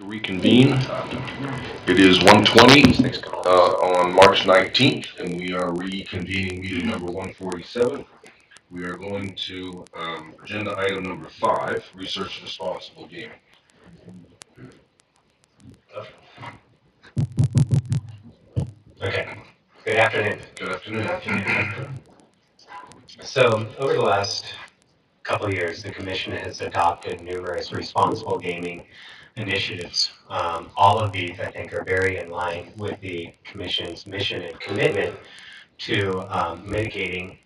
Reconvene. It is 1:20 on March 19th, and we are reconvening meeting number 147. We are going to agenda item number 5, research responsible gaming. Okay. Good afternoon. Good afternoon. So, over the last couple of years, the Commission has adopted numerous responsible gaming initiatives. All of these, I think, are very in line with the Commission's mission and commitment to mitigating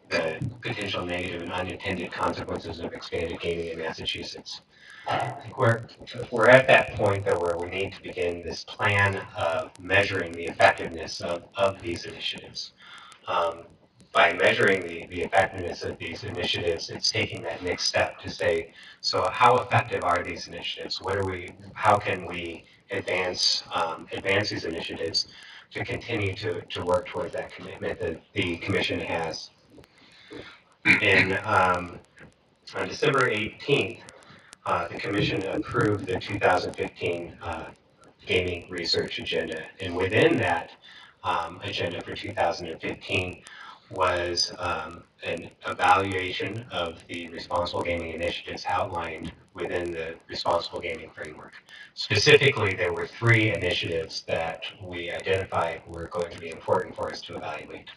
the potential negative and unintended consequences of expanded gaming in Massachusetts. I think we're at that point, though, where we need to begin this plan of measuring the effectiveness of these initiatives. Um, by measuring the effectiveness of these initiatives, it's taking that next step to say, so how effective are these initiatives? How can we advance these initiatives to continue to work towards that commitment that the Commission has? On December 18th, the Commission approved the 2015 gaming research agenda, and within that agenda for 2015 was an evaluation of the responsible gaming initiatives outlined within the responsible gaming framework. Specifically, there were three initiatives that we identified were going to be important for us to evaluate.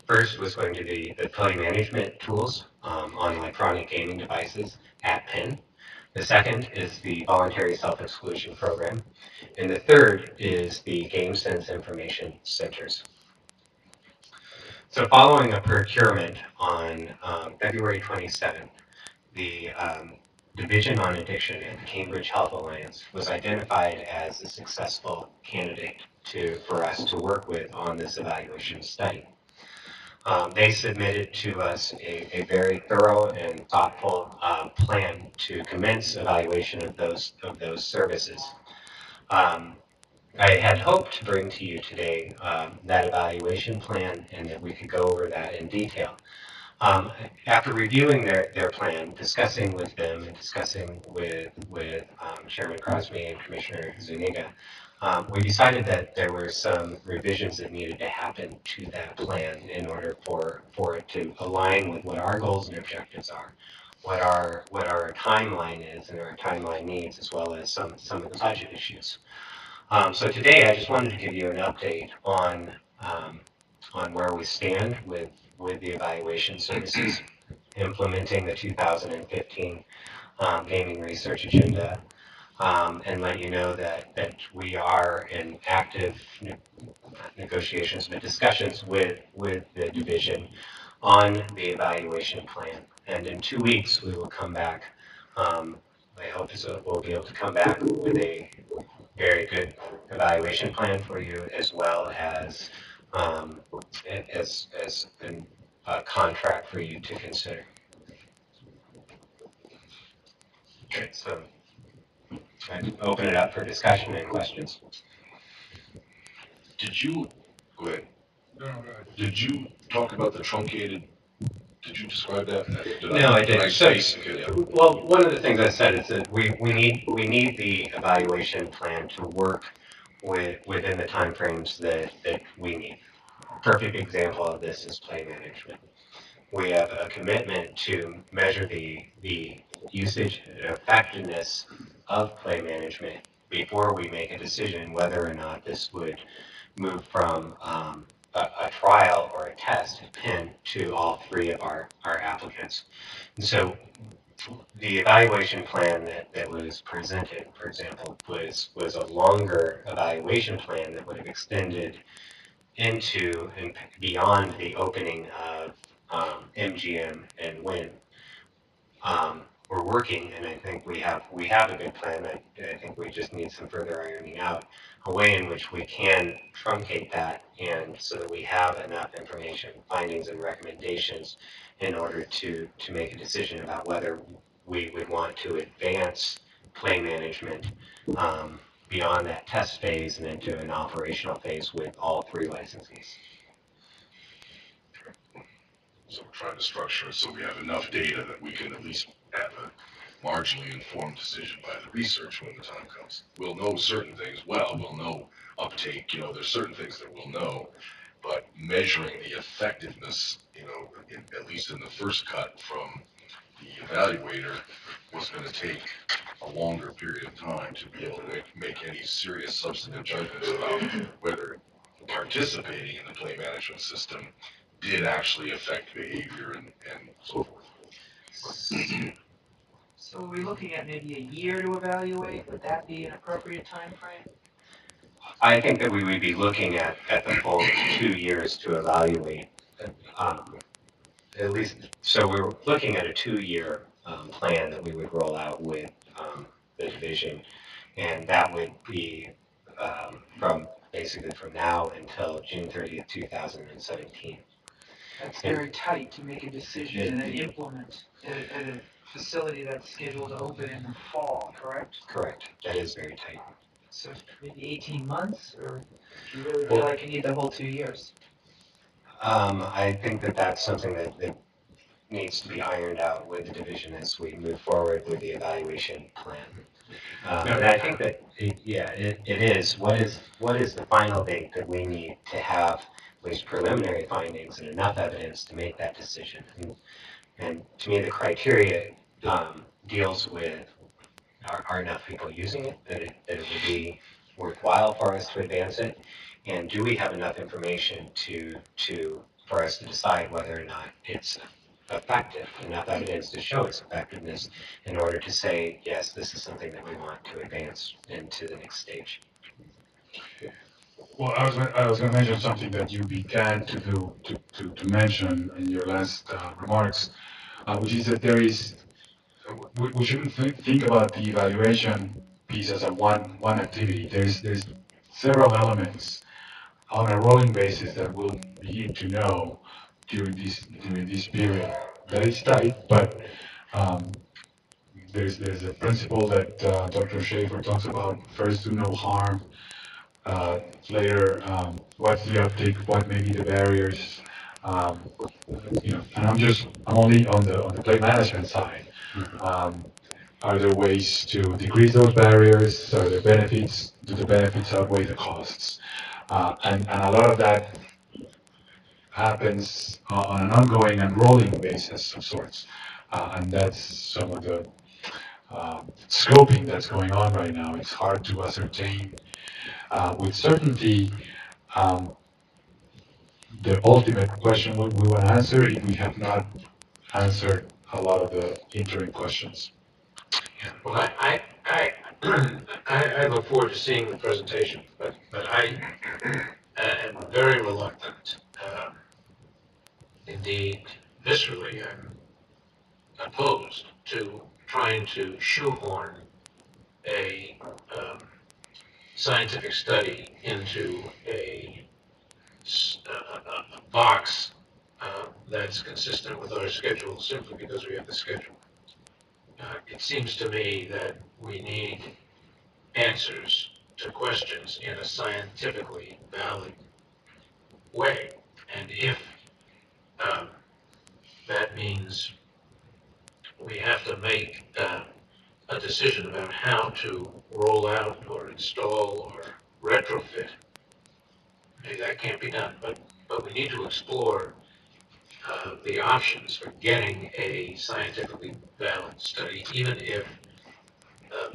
First was going to be the play management tools on electronic gaming devices at PIN. The second is the voluntary self-exclusion program. And the third is the Game Sense Information Centers. So following a procurement on February 27th, the Division on Addiction at the Cambridge Health Alliance was identified as a successful candidate for us to work with on this evaluation study. They submitted to us a very thorough and thoughtful plan to commence evaluation of those services. Um, I had hoped to bring to you today that evaluation plan and that we could go over that in detail. After reviewing their plan, discussing with them and discussing with Chairman Crosby and Commissioner Zuniga, we decided that there were some revisions that needed to happen to that plan in order for it to align with what our goals and objectives are, what our timeline is and our timeline needs, as well as some of the budget issues. So today, I just wanted to give you an update on where we stand with the evaluation services, implementing the 2015 gaming research agenda, and let you know that we are in active negotiations, but discussions with the division on the evaluation plan. And in 2 weeks, we will come back. My hope is that we'll be able to come back with a very good evaluation plan for you, as well as a contract for you to consider. Okay, so I open it up for discussion and questions. Did you, go ahead. No, go ahead. Did you talk about the truncated, did you describe that? No, I didn't. So, Okay, yeah. well, one of the things I said is that we need the evaluation plan to work within the timeframes that we need. Perfect example of this is play management. We have a commitment to measure the usage and effectiveness of play management before we make a decision whether or not this would move from a trial or a test PIN to all three of our applicants. And so the evaluation plan that was presented, for example, was a longer evaluation plan that would have extended into and beyond the opening of MGM and Win. We're working, and I think we have a good plan. I think we just need some further ironing out a way in which we can truncate that, and so that we have enough information, findings, and recommendations in order to make a decision about whether we would want to advance play management beyond that test phase and into an operational phase with all three licensees. So we're trying to structure it so we have enough data that we can at least have marginally informed decision by the research when the time comes. We'll know certain things well. We'll know uptake. There's certain things that we'll know, but measuring the effectiveness, at least in the first cut from the evaluator, was going to take a longer period of time to be able to make any serious substantive judgments about whether participating in the play management system did actually affect behavior and so forth. So are we looking at maybe a year to evaluate? Would that be an appropriate time frame? I think that we would be looking at the full 2 years to evaluate, um, at least, so we're looking at a 2-year plan that we would roll out with the division, and that would be from basically from now until June 30th, 2017. That's very tight to make a decision and then implement at a facility that's scheduled to open in the fall, correct? Correct. That is very tight. So maybe 18 months, or do you really feel like you need the whole 2 years? I think that that's something that needs to be ironed out with the division as we move forward with the evaluation plan. And I think that, it is. What is the final date that we need to have at least preliminary findings and enough evidence to make that decision? And to me, the criteria deals with are enough people using it that it would be worthwhile for us to advance it, and do we have enough information to for us to decide whether or not it's effective, enough evidence to show its effectiveness in order to say, yes, this is something that we want to advance into the next stage. Well, I was going to mention something that you began to do to mention in your last remarks, which is that we shouldn't think about the evaluation piece as a one activity. There's several elements on a rolling basis that we'll begin to know during this period. That is tight, but um, there's a principle that Dr. Schaefer talks about: first, do no harm. Uh, Later, what's the uptake? What may be the barriers? Um, and I'm only on the play management side. Um, are there ways to decrease those barriers? Are there benefits? Do the benefits outweigh the costs? And a lot of that happens on an ongoing and rolling basis of sorts. And that's some of the scoping that's going on right now. It's hard to ascertain with certainty um, the ultimate question we want to answer if we have not answered a lot of the interim questions. Well, I look forward to seeing the presentation, but I am very reluctant. Indeed, viscerally, I'm opposed to trying to shoehorn a scientific study into a box that's consistent with our schedule simply because we have the schedule. It seems to me that we need answers to questions in a scientifically valid way. And if um, that means we have to make a decision about how to roll out or install or retrofit, maybe that can't be done. But we need to explore the options for getting a scientifically valid study, even if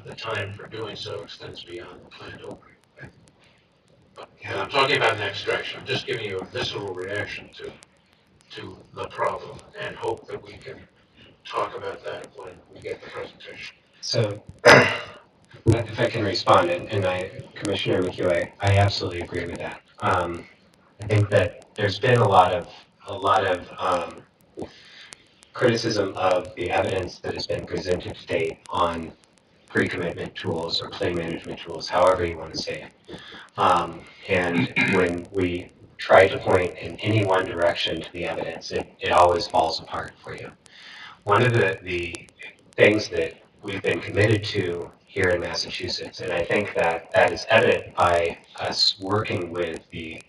the time for doing so extends beyond the planned opening. And I'm talking about an abstraction. I'm just giving you a visceral reaction to the problem and hope that we can talk about that when we get the presentation. So, if I can respond, and Commissioner McHugh, I absolutely agree with that. I think that there's been a lot of criticism of the evidence that has been presented to date on pre-commitment tools or play management tools, however you want to say it. And when we try to point in any one direction to the evidence, it always falls apart for you. One of the things that we've been committed to here in Massachusetts, and I think that is evident by us working with the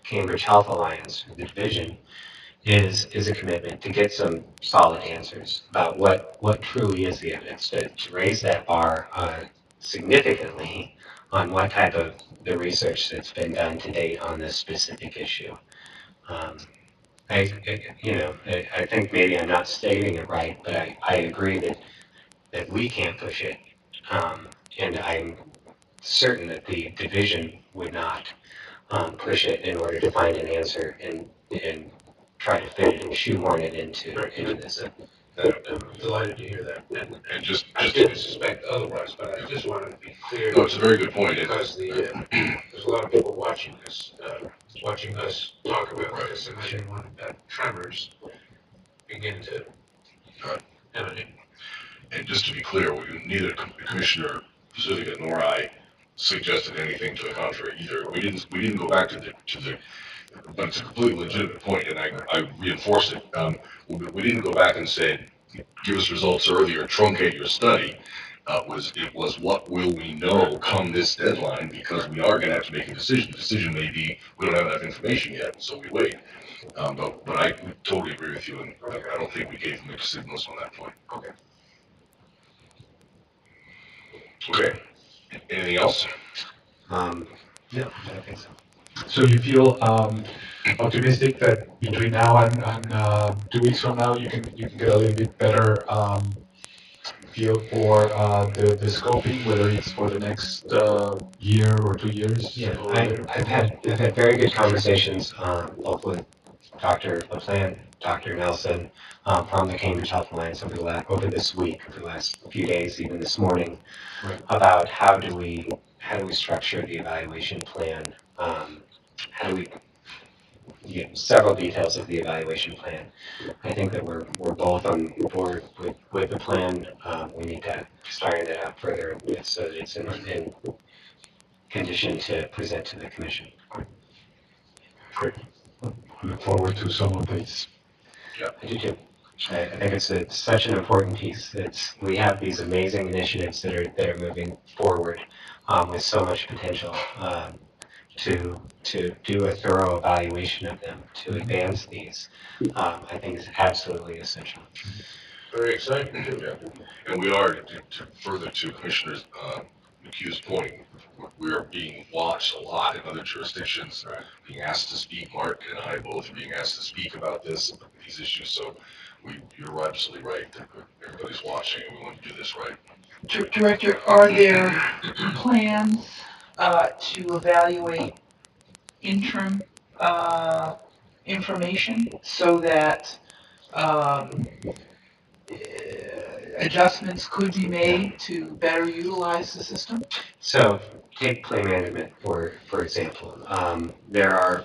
Cambridge Health Alliance, the division, is a commitment to get some solid answers about what truly is the evidence, to raise that bar significantly on what type of the research that's been done to date on this specific issue. Um, I think maybe I'm not stating it right, but I agree that we can't push it, and I'm certain that the division would not push it in order to find an answer and try to fit it and shoehorn it into this. I'm delighted to hear that. And just, I didn't suspect otherwise, but I just wanted to be clear. no, it's a very good point. Because there's a lot of people watching this, watching us talk about this, and I didn't want that tremors begin to emanate. And just to be clear, neither Commissioner Pacifica nor I suggested anything to the contrary either. We didn't go back to the, but it's a completely legitimate point, and I reinforce it. We didn't go back and say, give us results earlier, truncate your study. It was what will we know come this deadline, because we are going to have to make a decision. The decision may be we don't have enough information yet, so we wait. But I totally agree with you, and I don't think we gave mixed signals on that point. Okay. Okay. Anything else? No, I don't think so. So you feel optimistic that between now and 2 weeks from now you can get a little bit better feel for the scoping, whether it's for the next year or 2 years? Yeah, or later? I've had very good conversations both with Dr. LaPlante, Dr. Nelson from the Cambridge Health Alliance over this week, over the last few days, even this morning, Right. about how do we structure the evaluation plan, how do we several details of the evaluation plan. I think that we're both on board with the plan. We need to start that out further so that it's in condition to present to the commission. Great. I look forward to some updates. I do too. I think it's such an important piece. We have these amazing initiatives that are moving forward with so much potential to do a thorough evaluation of them, to advance these. I think is absolutely essential. Very exciting too. Yeah. And we are, to further to Commissioner McHugh's point, we are being watched a lot in other jurisdictions, being asked to speak. Mark and I both are being asked to speak about these issues. So you're absolutely right that everybody's watching, and we want to do this right. Director, are there plans to evaluate interim information so that um, adjustments could be made to better utilize the system? So take play management for example. There are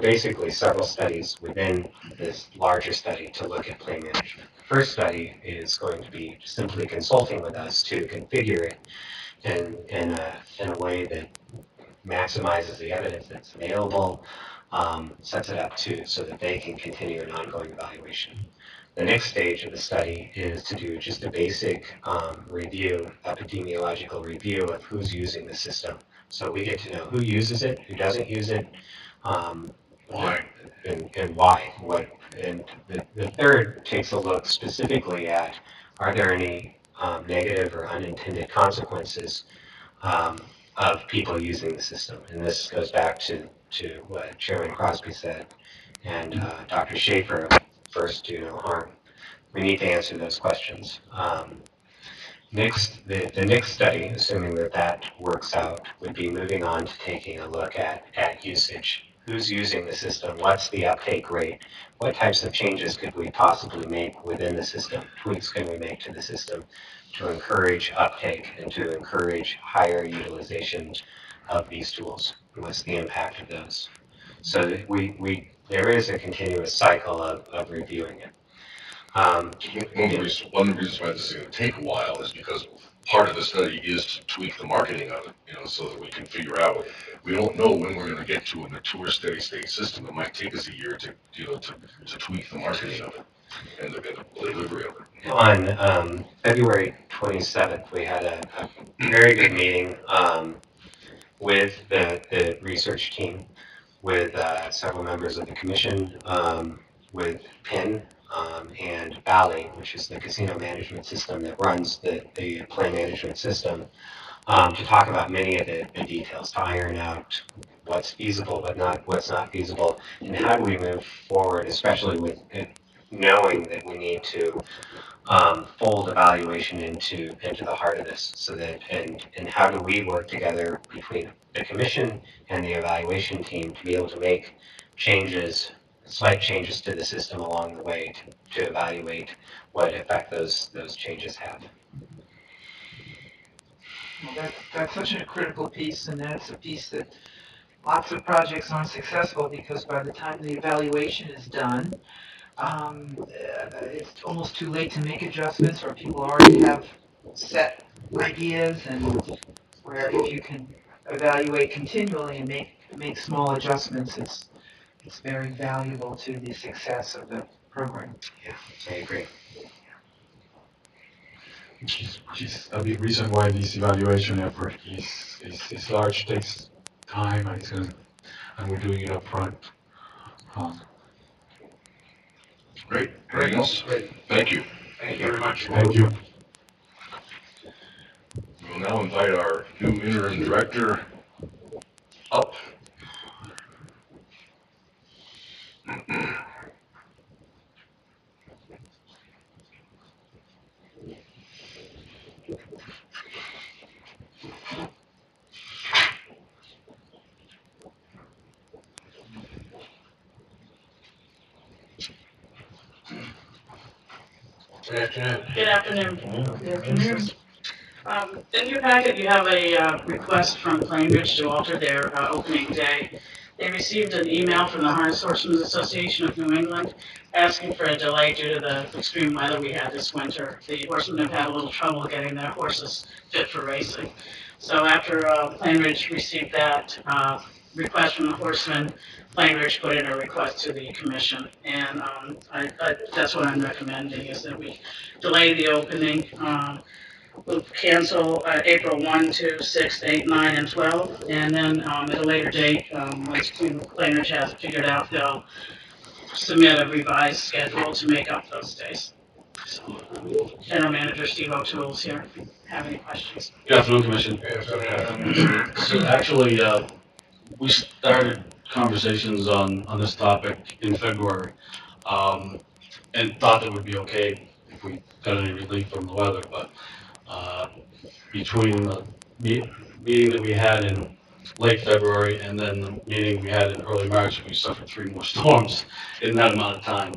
basically several studies within this larger study to look at play management. The first study is going to be simply consulting with us to configure it in a way that maximizes the evidence that's available, sets it up so that they can continue an ongoing evaluation. The next stage of the study is to do just a basic review, epidemiological review of who's using the system. So we get to know who uses it, who doesn't use it, Why? and why. And the third takes a look specifically at, are there any negative or unintended consequences of people using the system? And this goes back to what Chairman Crosby said and Dr. Schaefer, first do no harm. We need to answer those questions. The next study, assuming that works out, would be moving on to taking a look at usage. Who's using the system? What's the uptake rate? What types of changes could we possibly make within the system? Tweaks can we make to the system to encourage uptake and to encourage higher utilization of these tools? What's the impact of those? So there is a continuous cycle of reviewing it. One of the reasons why this is going to take a while is because part of the study is to tweak the marketing of it, so that we can figure out. We don't know when we're going to get to a mature, steady state system. It might take us a year to tweak the marketing of it and the delivery of it. On February 27th, we had a very good meeting with the research team, with several members of the commission, with PIN and Valley, which is the casino management system that runs the play management system, to talk about many of the details, to iron out what's feasible but not what's not feasible, and how do we move forward, especially with it, knowing that we need to fold evaluation into the heart of this, so that and how do we work together between the commission and the evaluation team to be able to make changes, slight changes to the system along the way to evaluate what effect those changes have. Well, that's such a critical piece, and that's a piece that lots of projects aren't successful because by the time the evaluation is done, it's almost too late to make adjustments, or people already have set ideas, and where if you can evaluate continually and make small adjustments, it's very valuable to the success of the program. Yeah, I agree. Which is a big reason why this evaluation effort is large, takes time, and and we're doing it up front. Um, Great. Anything else? Great. Thank you. Thank you very much. Thank you. We will now invite our new interim director up. Good afternoon. Good afternoon. Good afternoon. In your packet, you have a request from Plainridge to alter their opening day. They received an email from the Harness Horsemen's Association of New England asking for a delay due to the extreme weather we had this winter. The horsemen have had a little trouble getting their horses fit for racing. So after Plainridge received that request from the horsemen, Plainridge put in a request to the commission, and that's what I'm recommending, is that we delay the opening. We'll cancel April 1, 2, 6, 8, 9, and 12, and then at a later date, once Plainridge has it figured out, they'll submit a revised schedule to make up those days. So, General Manager Steve O'Toole is here if you have any questions. Good afternoon, Commission. Good afternoon. So actually, we started conversations on this topic in February, and thought it would be okay if we got any relief from the weather, but between the meeting that we had in late February and then the meeting we had in early March, we suffered 3 more storms in that amount of time.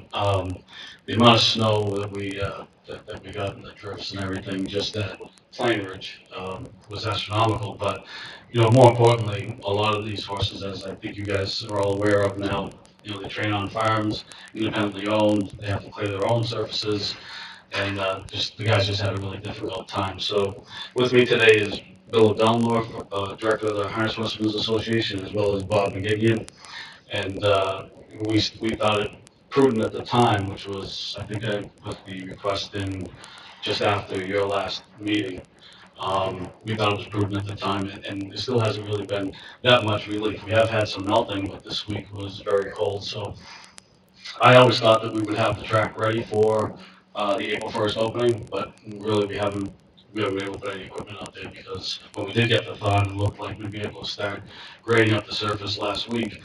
The amount of snow that we got and the drifts and everything just at Plainridge was astronomical. But more importantly, a lot of these horses, as I think you guys are all aware of now, they train on farms, independently owned. They have to clear their own surfaces, and the guys just had a really difficult time. So with me today is Bill Delmore, Director of the Harness Horsemen's Association, as well as Bob McGigian. And we thought it prudent at the time, which was, I think I put the request in just after your last meeting. We thought it was prudent at the time, and it still hasn't really been that much relief. We have had some melting, but this week was very cold. So I always thought that we would have the track ready for the April 1st opening, but really we haven't been able to put any equipment out there, because when we did get the thaw, it looked like we'd be able to start grading up the surface last week.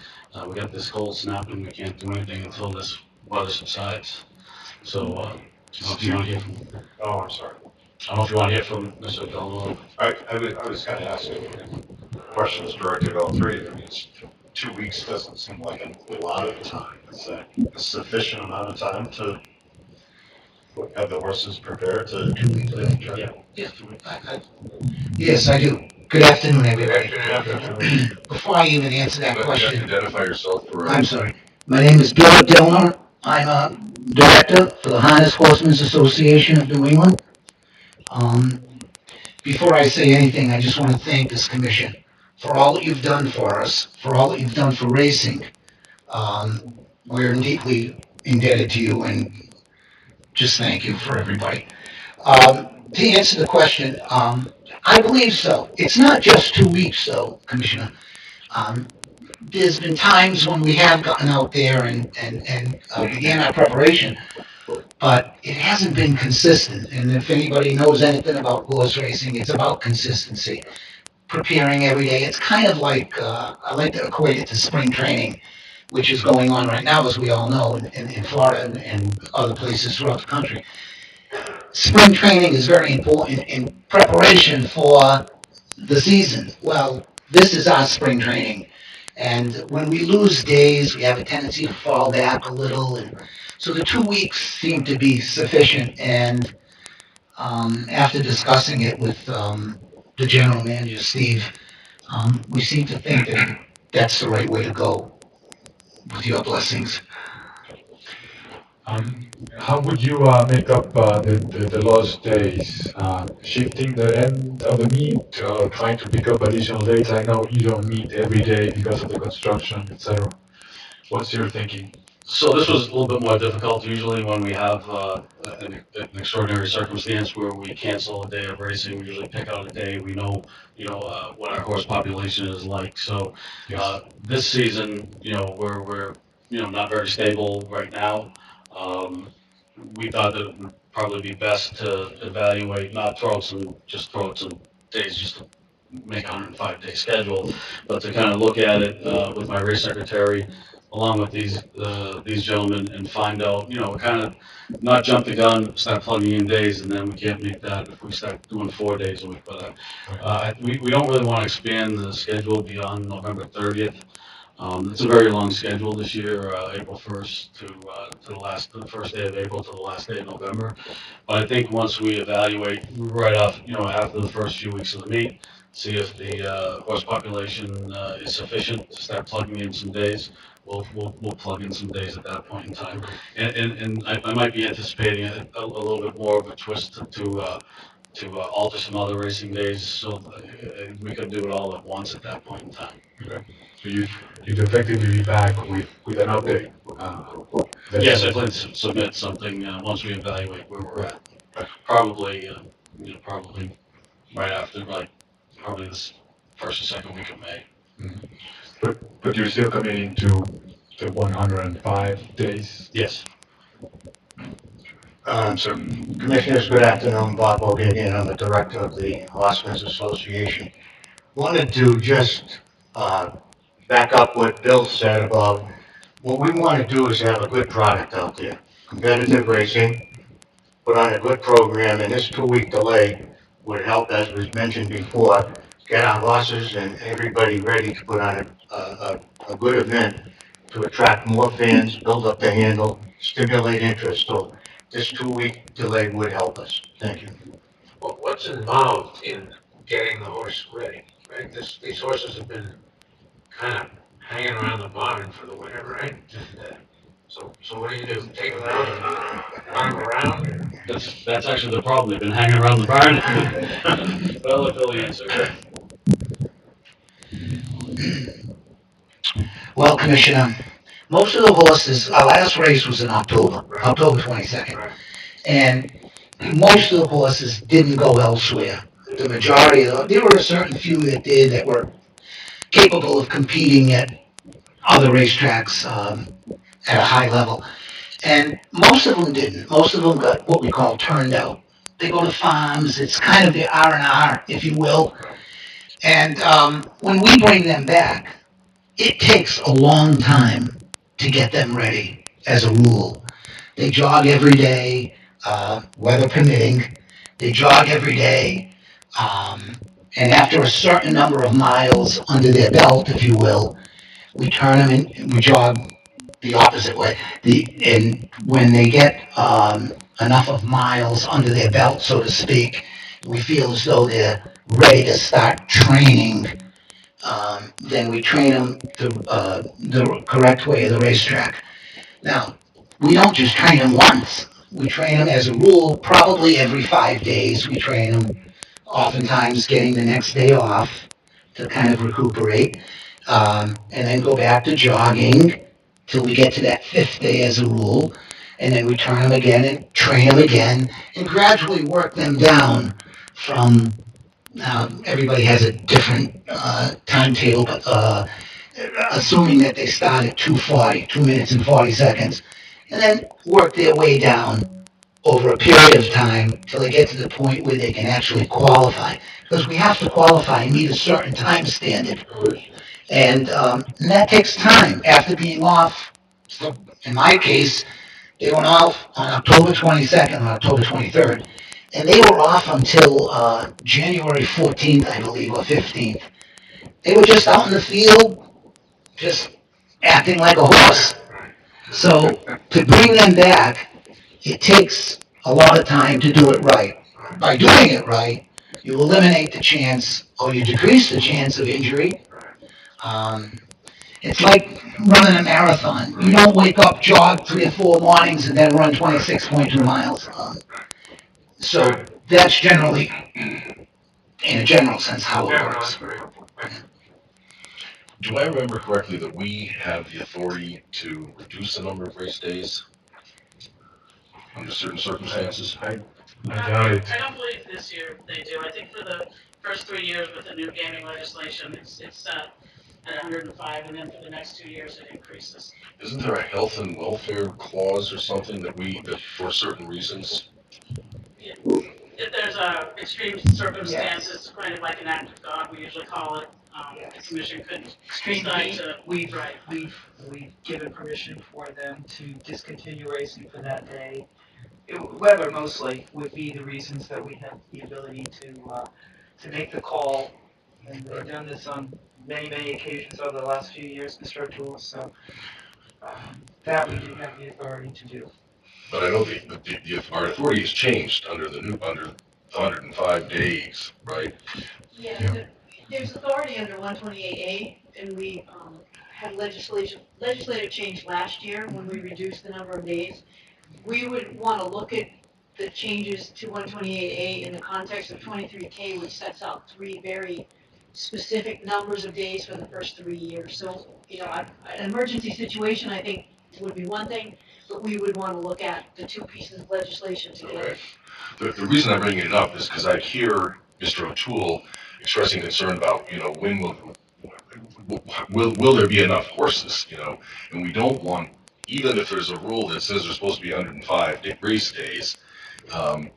We got this cold snap, and we can't do anything until this weather subsides. So, I don't know if you want to hear from, Oh, I'm sorry. I don't know if you want to hear from Mr. Delmore. I was kind of asking questions directed at all three of them. 2 weeks doesn't seem like a lot of time. Is that a sufficient amount of time to have the horses prepared to? Yeah. Yes, I do. Good afternoon, Good everybody. afternoon. Before I even answer that question, Identify yourself for. I'm sorry. My name is Bill Delmar. I'm a director for the Harness Horsemen's Association of New England. Um, Before I say anything, I just want to thank this commission for all that you've done for us, for all that you've done for racing. We're deeply indebted to you, and just thank you for everybody. To answer the question, I believe so. It's not just 2 weeks, though, Commissioner. Um, there's been times when we have gotten out there and began our preparation, but it hasn't been consistent. And if anybody knows anything about horse racing, it's about consistency. Preparing every day. It's kind of like, I like to equate it to spring training, which is going on right now, as we all know, in Florida and other places throughout the country. Spring training is very important in preparation for the season. Well, this is our spring training. And when we lose days, we have a tendency to fall back a little. And so the 2 weeks seem to be sufficient. And after discussing it with the general manager, Steve, we seem to think that that's the right way to go with your blessings. How would you make up the lost days? Shifting the end of the meet, trying to pick up additional days? I know you don't meet every day because of the construction, etc. What's your thinking? So this was a little bit more difficult. Usually when we have an extraordinary circumstance where we cancel a day of racing, we usually pick out a day. We know, what our horse population is like. So Yes. this season, we're not very stable right now. Um, we thought that it would probably be best to evaluate, not throw out some days just to make a 105-day schedule, but to kind of look at it with my race secretary, along with these gentlemen, and find out, kind of not jump the gun, start plugging in days, and then we can't make that if we start doing 4 days a week. But we don't really want to expand the schedule beyond November 30th. It's a very long schedule this year, April 1st to the first day of April to the last day of November. But I think once we evaluate right off, after the first few weeks of the meet, see if the horse population is sufficient to start plugging in some days. We'll plug in some days at that point in time. And I might be anticipating a little bit more of a twist to alter some other racing days, so we could do it all at once at that point in time. Okay. So you'd effectively be back with an update. Yes, I plan to submit something once we evaluate where we're at. Probably, probably right after, like, probably this first or second week of May. Mhm. But you're still committing to the 105 days? Yes. So, Commissioners, good afternoon. Bob O'Hagan, I'm the director of the Horsemen's Association. Wanted to just back up what Bill said about what we want to do is have a good product out there. Competitive racing, put on a good program, and this 2-week delay would help, as was mentioned before, get our horses and everybody ready to put on a good event to attract more fans, build up the handle, stimulate interest. So this 2-week delay would help us. Thank you. Well, what's involved in getting the horse ready, right? These horses have been kind of hanging around the barn for the winter, right? And, so what do? Take them out and run them around? That's actually the problem. They've been hanging around the barn. But I'll let Billy answer. Well, Commissioner, most of the horses, our last race was in October, October 22nd. Right. And most of the horses didn't go elsewhere. The majority of them, there were a certain few that did that were capable of competing at other racetracks at a high level. And most of them didn't. Most of them got what we call turned out. They go to farms. It's kind of the R&R, if you will. And when we bring them back, it takes a long time to get them ready, as a rule. They jog every day, weather permitting. They jog every day. And after a certain number of miles under their belt, if you will, we turn them in, we jog the opposite way. And when they get enough of miles under their belt, so to speak, we feel as though they're ready to start training. Then we train them the correct way of the racetrack. Now, we don't just train them once. We train them as a rule, probably every 5 days. We train them, oftentimes getting the next day off to kind of recuperate, and then go back to jogging till we get to that fifth day as a rule, and then we turn them again and train them again, and gradually work them down from. Everybody has a different timetable, but assuming that they start at 2:40, 2 minutes and 40 seconds, and then work their way down over a period of time till they get to the point where they can actually qualify. Because we have to qualify and meet a certain time standard. And that takes time after being off. So in my case, they went off on October 22nd or October 23rd, and they were off until January 14th, I believe, or 15th. They were just out in the field, just acting like a horse. So to bring them back, it takes a lot of time to do it right. By doing it right, you eliminate the chance or you decrease the chance of injury. Um, it's like running a marathon. You don't wake up, jog 3 or 4 mornings, and then run 26.2 miles. So that's generally, in a general sense, how it works. Do I remember correctly that we have the authority to reduce the number of race days under certain circumstances? I doubt it. I don't believe this year they do. I think for the first 3 years with the new gaming legislation, it's set at 105, and then for the next 2 years it increases. Isn't there a health and welfare clause or something that for certain reasons? Yeah. If there's a extreme circumstances, kind of like an act of God, we usually call it, the commission could Extreme decide heat, to, we've, right. we've given permission for them to discontinue racing for that day. Weather mostly would be the reasons that we have the ability to make the call. And they've done this on many, many occasions over the last few years, Mr. O'Toole, so that we do have the authority to do. But I know our authority has changed under the 105 days, right? Yeah, Yeah. there's authority under 128A, and we had legislative change last year when we reduced the number of days. We would want to look at the changes to 128A in the context of 23K, which sets out three very specific numbers of days for the first 3 years. So, an emergency situation, I think, would be one thing, but we would want to look at the two pieces of legislation together. Okay. The reason I'm bringing it up is because I hear Mr. O'Toole expressing concern about, when will there be enough horses, and we don't want, even if there's a rule that says there's supposed to be 105 race days, um,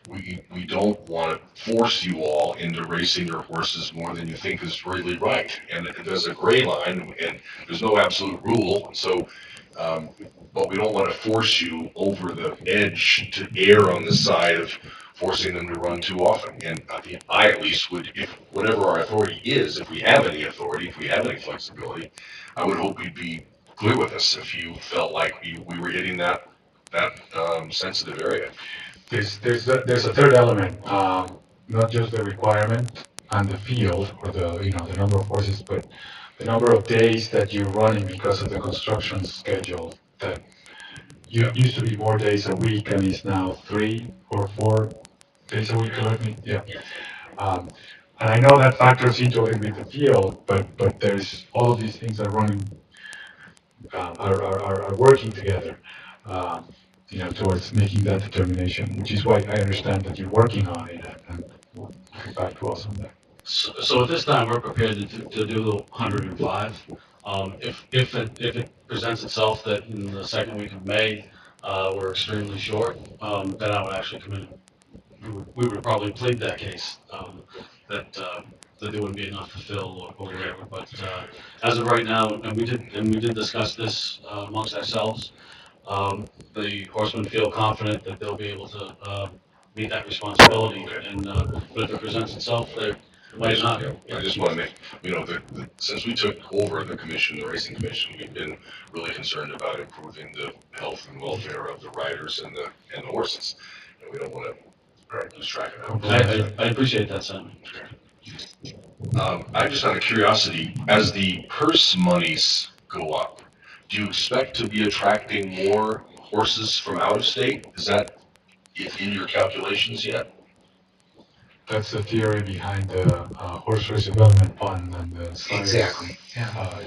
we don't want to force you all into racing your horses more than you think is really right. And there's a gray line, and there's no absolute rule. So, but we don't want to force you over the edge to err on the side of forcing them to run too often. And I at least would, if whatever our authority is, if we have any authority, if we have any flexibility, I would hope you'd be clear with us if you felt like we were hitting that sensitive area. There's a third element, not just the requirement and the field or the number of horses, but the number of days that you're running because of the construction schedule. That used to be more days a week and is now 3 or 4 days a week. Correct me? Yeah. Yes. And I know that factors into a little bit the field, but there's all of these things that are running are working together. Towards making that determination, which is why I understand that you're working on it, and we'll get back to us on that. So at this time, we're prepared to do the 105. If it presents itself that in the second week of May, we're extremely short, then I would actually come in. We would probably plead that case, that there wouldn't be enough to fill or whatever. But as of right now, and we did discuss this amongst ourselves. The horsemen feel confident that they'll be able to meet that responsibility. And but if it presents itself, they might not. I just want to make, since we took over the commission, the racing commission, we've been really concerned about improving the health and welfare of the riders and the horses. And we don't want to lose track of that. I appreciate that, Simon. I just out of curiosity, as the purse monies go up, do you expect to be attracting more horses from out of state? Is that in your calculations yet? That's the theory behind the horse race development fund and the science. Exactly. Yeah.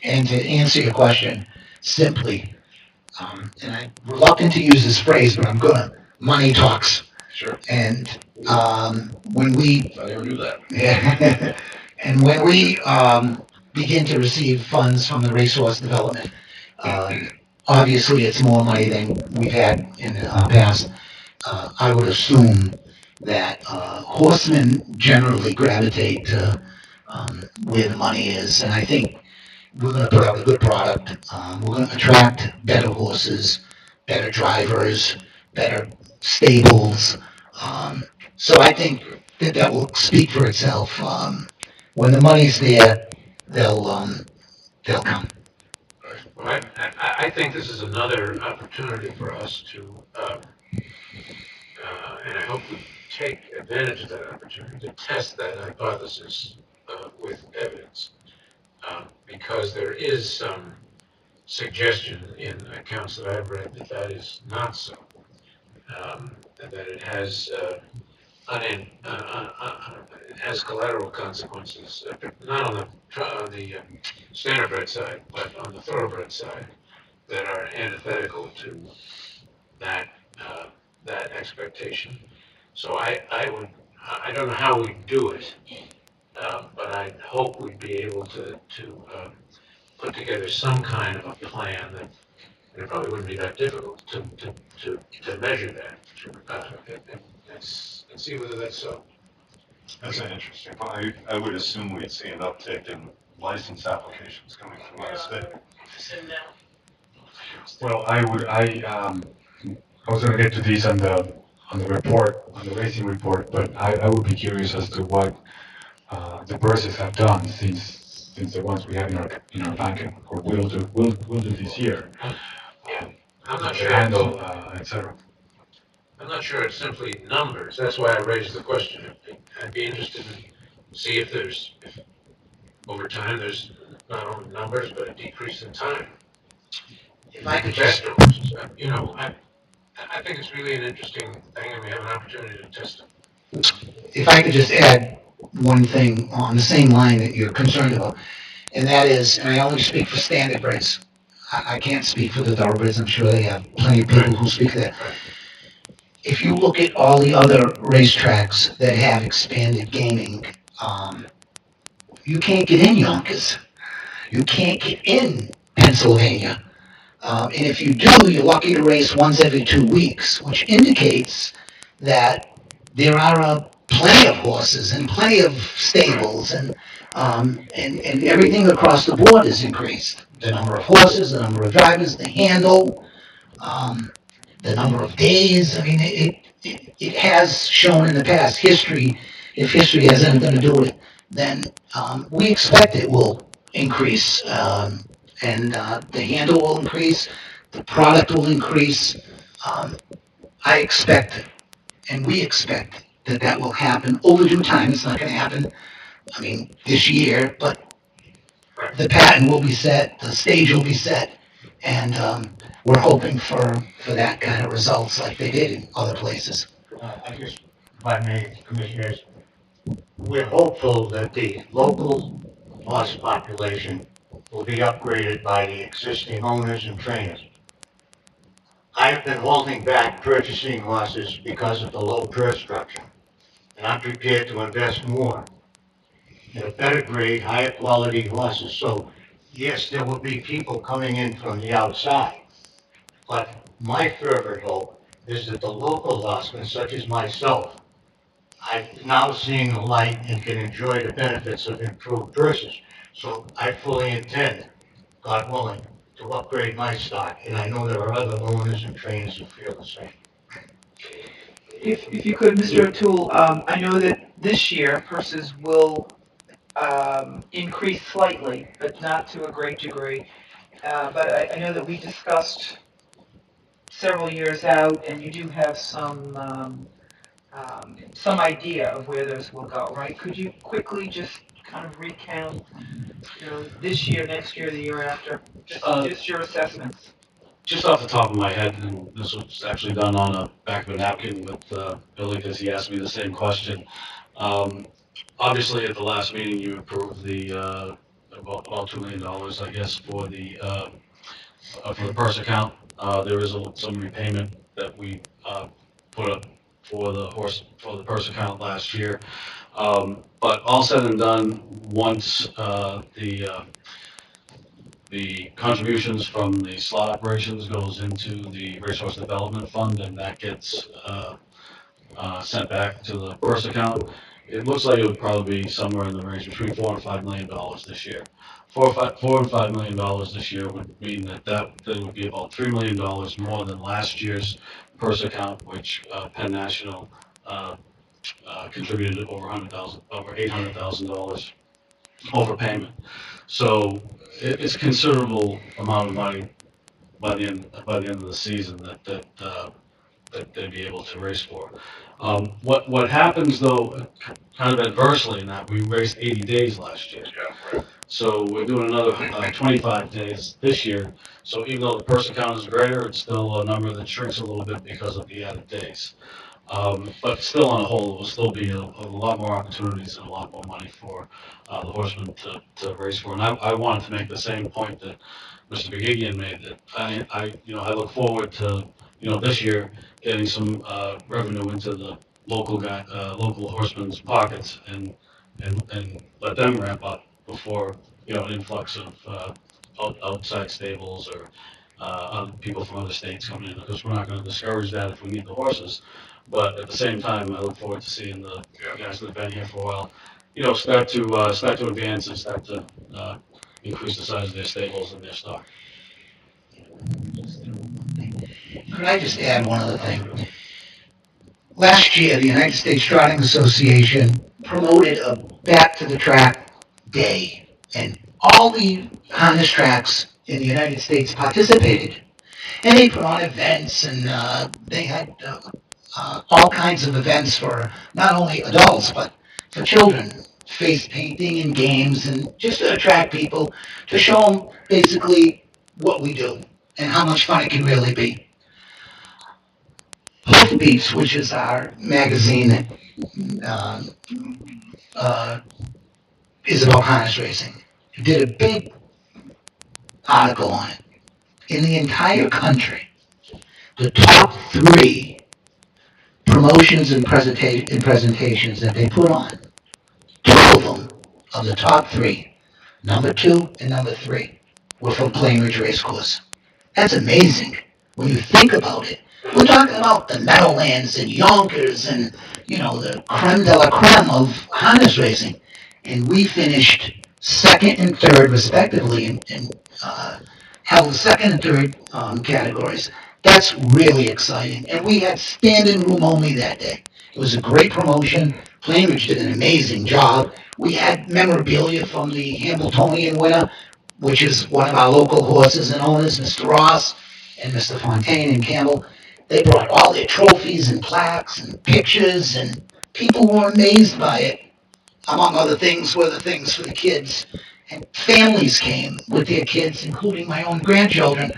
And to answer your question simply, and I'm reluctant to use this phrase, but I'm gonna. Money talks. Sure. And when we I never knew that. yeah, and when we begin to receive funds from the racehorse development. Uh, Obviously, it's more money than we've had in the past. I would assume that horsemen generally gravitate to where the money is, and I think we're going to put out a good product. We're going to attract better horses, better drivers, better stables. Um, so I think that that will speak for itself. When the money's there, they'll they'll come. Well, I think this is another opportunity for us to, and I hope we take advantage of that opportunity to test that hypothesis with evidence. Because there is some suggestion in accounts that I've read that that is not so. And that it has it has collateral consequences, not on the standardbred side, but on the thoroughbred side, that are antithetical to that uh, that expectation. So I don't know how we do it, but I hope we'd be able to put together some kind of a plan that, and it probably wouldn't be that difficult to measure that and see whether that's so. That's an interesting point. I would assume we'd see an uptick in license applications coming from out of state. Sitting down. Well, I was going to get to this on the report, on the racing report, but I would be curious as to what the purses have done since the ones we have in our packet or will do this year. Yeah, I'm not The sure. handle, etc. I'm not sure it's simply numbers. That's why I raised the question. I'd be interested in see if if over time there's not only numbers but a decrease in time. If I could just, Faster horses. I think it's really an interesting thing, and we have an opportunity to test it. if I could just add one thing on the same line that you're concerned about, and that is, and I only speak for standard breeds. I can't speak for the thoroughbreds. I'm sure they have plenty of people who speak to that. Right. If you look at all the other racetracks that have expanded gaming, um, you can't get in Yonkers. You can't get in Pennsylvania. And if you do, you're lucky to race once every 2 weeks, which indicates that there are plenty of horses and plenty of stables, and everything across the board is increased. The number of horses, the number of drivers, the handle, um, the number of days. I mean, it has shown in the past history. If history has anything to do with it, then we expect it will increase, and the handle will increase, the product will increase. Um, I expect, and we expect that that will happen over due time. It's not going to happen, I mean, this year, but the pattern will be set, the stage will be set, and we're hoping for that kind of results like they did in other places. I just, if I may, Commissioners, we're hopeful that the local horse population will be upgraded by the existing owners and trainers. I've been holding back purchasing horses because of the low purse structure, and I'm prepared to invest more in a better grade, higher quality horses. So, yes, there will be people coming in from the outside, but my fervent hope is that the local horsemen, such as myself, I've now seen the light and can enjoy the benefits of improved purses. So I fully intend, God willing, to upgrade my stock, and I know there are other owners and trainers who feel the same. If you could, Mr. O'Toole, I know that this year purses will increase slightly, but not to a great degree. But I know that we discussed several years out, and you do have some idea of where those will go, right? Could you quickly just kind of recount, this year, next year, the year after, just your assessments? Just off the top of my head, and this was actually done on a back of a napkin with Billy because he asked me the same question. Um, Obviously, at the last meeting, you approved the about $2 million, I guess, for the purse account. There is some repayment that we put up for the purse account last year. But all said and done, once the contributions from the slot operations goes into the racehorse development fund, and that gets sent back to the purse account. It looks like it would probably be somewhere in the range between $4 and $5 million this year. $4 and $5 million this year would mean that would be about $3 million more than last year's purse account, which Penn National contributed over $800,000 overpayment. So it's a considerable amount of money by the end of the season that they'd be able to race for. What happens though, kind of adversely in that we raced 80 days last year. Yeah, right. So we're doing another 25 days this year. So even though the purse account is greater, it's still a number that shrinks a little bit because of the added days. But still, on a whole, it will still be a lot more opportunities and a lot more money for the horsemen to race for. And I wanted to make the same point that Mr. Begigian made, that I look forward to, this year getting some revenue into the local horsemen's pockets and let them ramp up before, an influx of outside stables or other people from other states coming in, because we're not going to discourage that if we need the horses. But at the same time, I look forward to seeing the guys that have been here for a while, start to advance and start to increase the size of their stables and their stock. Could I just add one other thing? Last year, the United States Trotting Association promoted a back to the track day, and all the harness tracks in the United States participated. And they put on events, and they had all kinds of events for not only adults but for children, face painting and games, and just to attract people, to show them basically what we do and how much fun it can really be. Hoofbeats, which is our magazine that uh, uh, is about harness racing, did a big article on it. In the entire country, the top three promotions and presentations that they put on, two of them, of the top three, number two and number three, were from Plain Ridge Racecourse. That's amazing when you think about it. We're talking about the Meadowlands and Yonkers and, the creme de la creme of harness racing. And we finished second and third, respectively, in held second and third categories. That's really exciting. And we had standing room only that day. It was a great promotion. Plainridge did an amazing job. We had memorabilia from the Hamiltonian winner, which is one of our local horses and owners, Mr. Ross and Mr. Fontaine and Campbell. They brought all their trophies and plaques and pictures, and people were amazed by it. Among other things were the things for the kids. And families came with their kids, including my own grandchildren,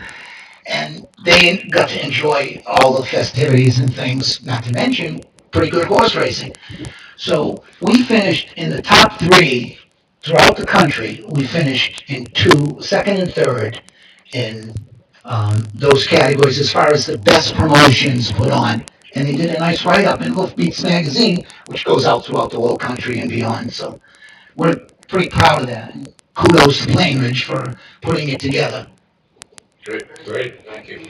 and they got to enjoy all the festivities and things, not to mention pretty good horse racing. So we finished in the top three throughout the country. We finished in second and third in those categories as far as the best promotions put on. And they did a nice write-up in Hoofbeats magazine, which goes out throughout the whole country and beyond. So we're pretty proud of that. And kudos to Plainridge for putting it together. Great, thank you.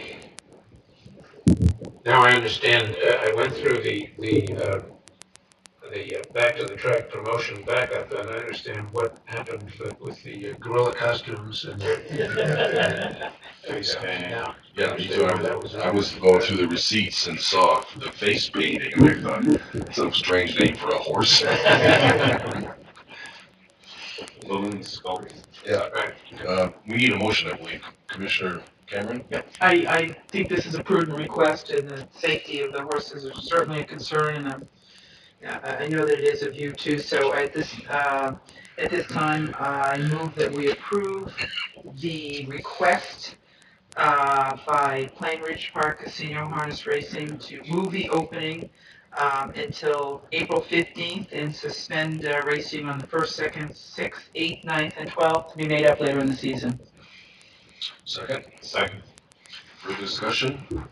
Now I understand, I went through the back to the track promotion backup, and I understand what happened with the gorilla costumes and the face painting. Yeah, me too. I was going through the receipts and saw the face painting, and I thought, that's a strange name for a horse. Balloon sculpt. Yeah. We need a motion, I believe. Commissioner Cameron? I think this is a prudent request, and the safety of the horses is certainly a concern, and I know that it is of you too. So at this time, I move that we approve the request by Plain Ridge Park Casino Harness Racing to move the opening until April 15th and suspend racing on the 1st, 2nd, 6th, 8th, 9th, and 12th to be made up later in the season. Second. Second. Further discussion?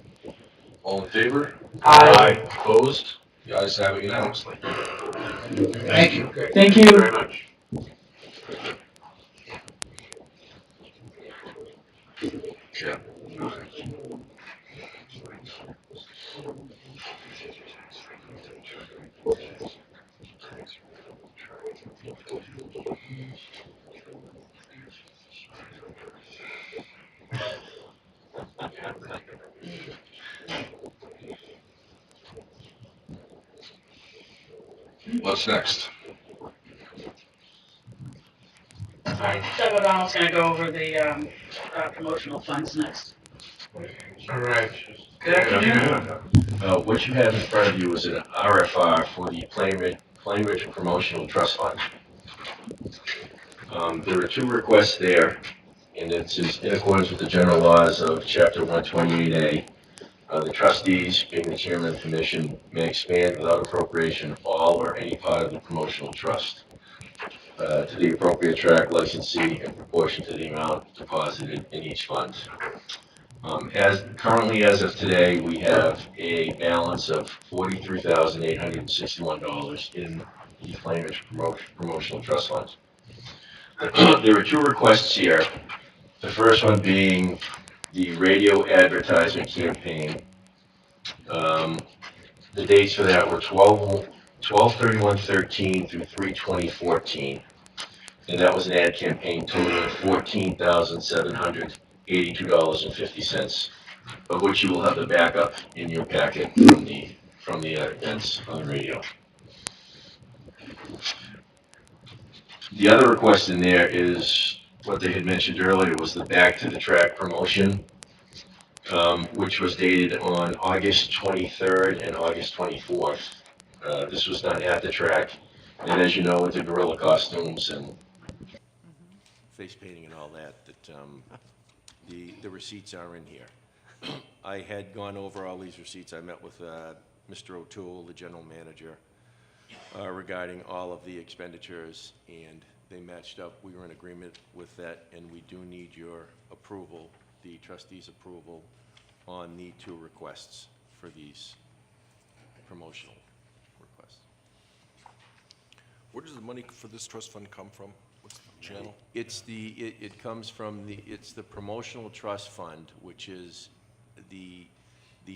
All in favor? Aye. Opposed? The ayes have it unanimously. Thank you. Okay, Thank thank you you. very much. Yeah. What's next? Doug O'Donnell's gonna go over the promotional funds next. All right. Good afternoon. What you have in front of you is an RFR for the Plain Ridge Promotional Trust Fund. There are two requests there, and it's in accordance with the general laws of Chapter 128A. The trustees, being the chairman of the commission, may expand without appropriation all or any part of the promotional trust to the appropriate track licensee in proportion to the amount deposited in each fund. As of today, we have a balance of $43,861 in the Plain Ridge Promotional Trust Fund. There are two requests here. The first one being the radio advertisement campaign. The dates for that were 12/31/13 through 3/20/14, and that was an ad campaign totaling $14,782.50, of which you will have the backup in your packet from the events on the radio. The other request in there is what they had mentioned earlier, was the Back to the Track promotion, which was dated on August 23rd and August 24th. This was done at the track, and as you know, with the gorilla costumes and face painting and all that, the receipts are in here. I had gone over all these receipts. I met with Mr. O'Toole, the general manager, regarding all of the expenditures, and they matched up. We were in agreement with that, and we do need your approval, the trustees' approval, on the two requests for these promotional requests. Where does the money for this trust fund come from? What's the channel? It comes from it's the promotional trust fund, which is the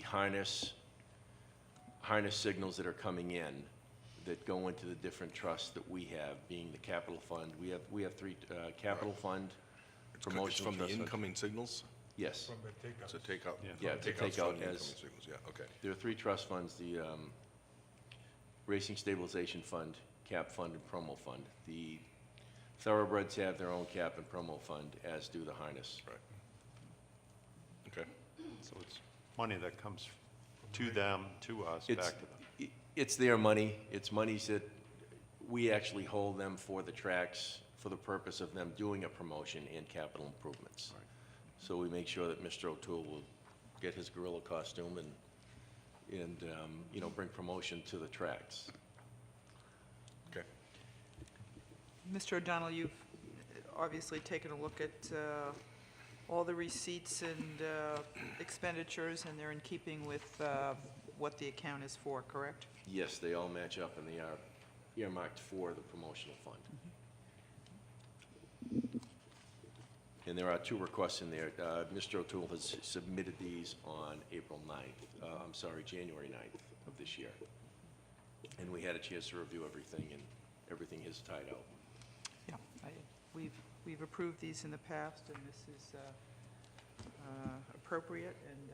harness signals that are coming in that go into the different trusts that we have, being the capital fund. We have three, capital fund, It's promotional from the trust fund. incoming signals? Yes. It's a takeout? Yeah, to Takeouts take out from the as, incoming signals, yeah, okay. there are three trust funds, the Racing Stabilization Fund, Cap Fund, and Promo Fund. The thoroughbreds have their own cap and promo fund, as do the harness. Right. Okay. So it's money that comes to them, to us, It's- back to them. It's their money. It's monies that we actually hold them for the tracks for the purpose of them doing a promotion and capital improvements. Right. So we make sure that Mr. O'Toole will get his gorilla costume and bring promotion to the tracks. Okay. Mr. O'Donnell, you've obviously taken a look at all the receipts and expenditures, and they're in keeping with what the account is for, correct? Yes, they all match up, and they are earmarked for the promotional fund. And there are two requests in there. Mr. O'Toole has submitted these on January 9th of this year. And we had a chance to review everything, and everything is tied out. Yeah. We've approved these in the past, and this is appropriate and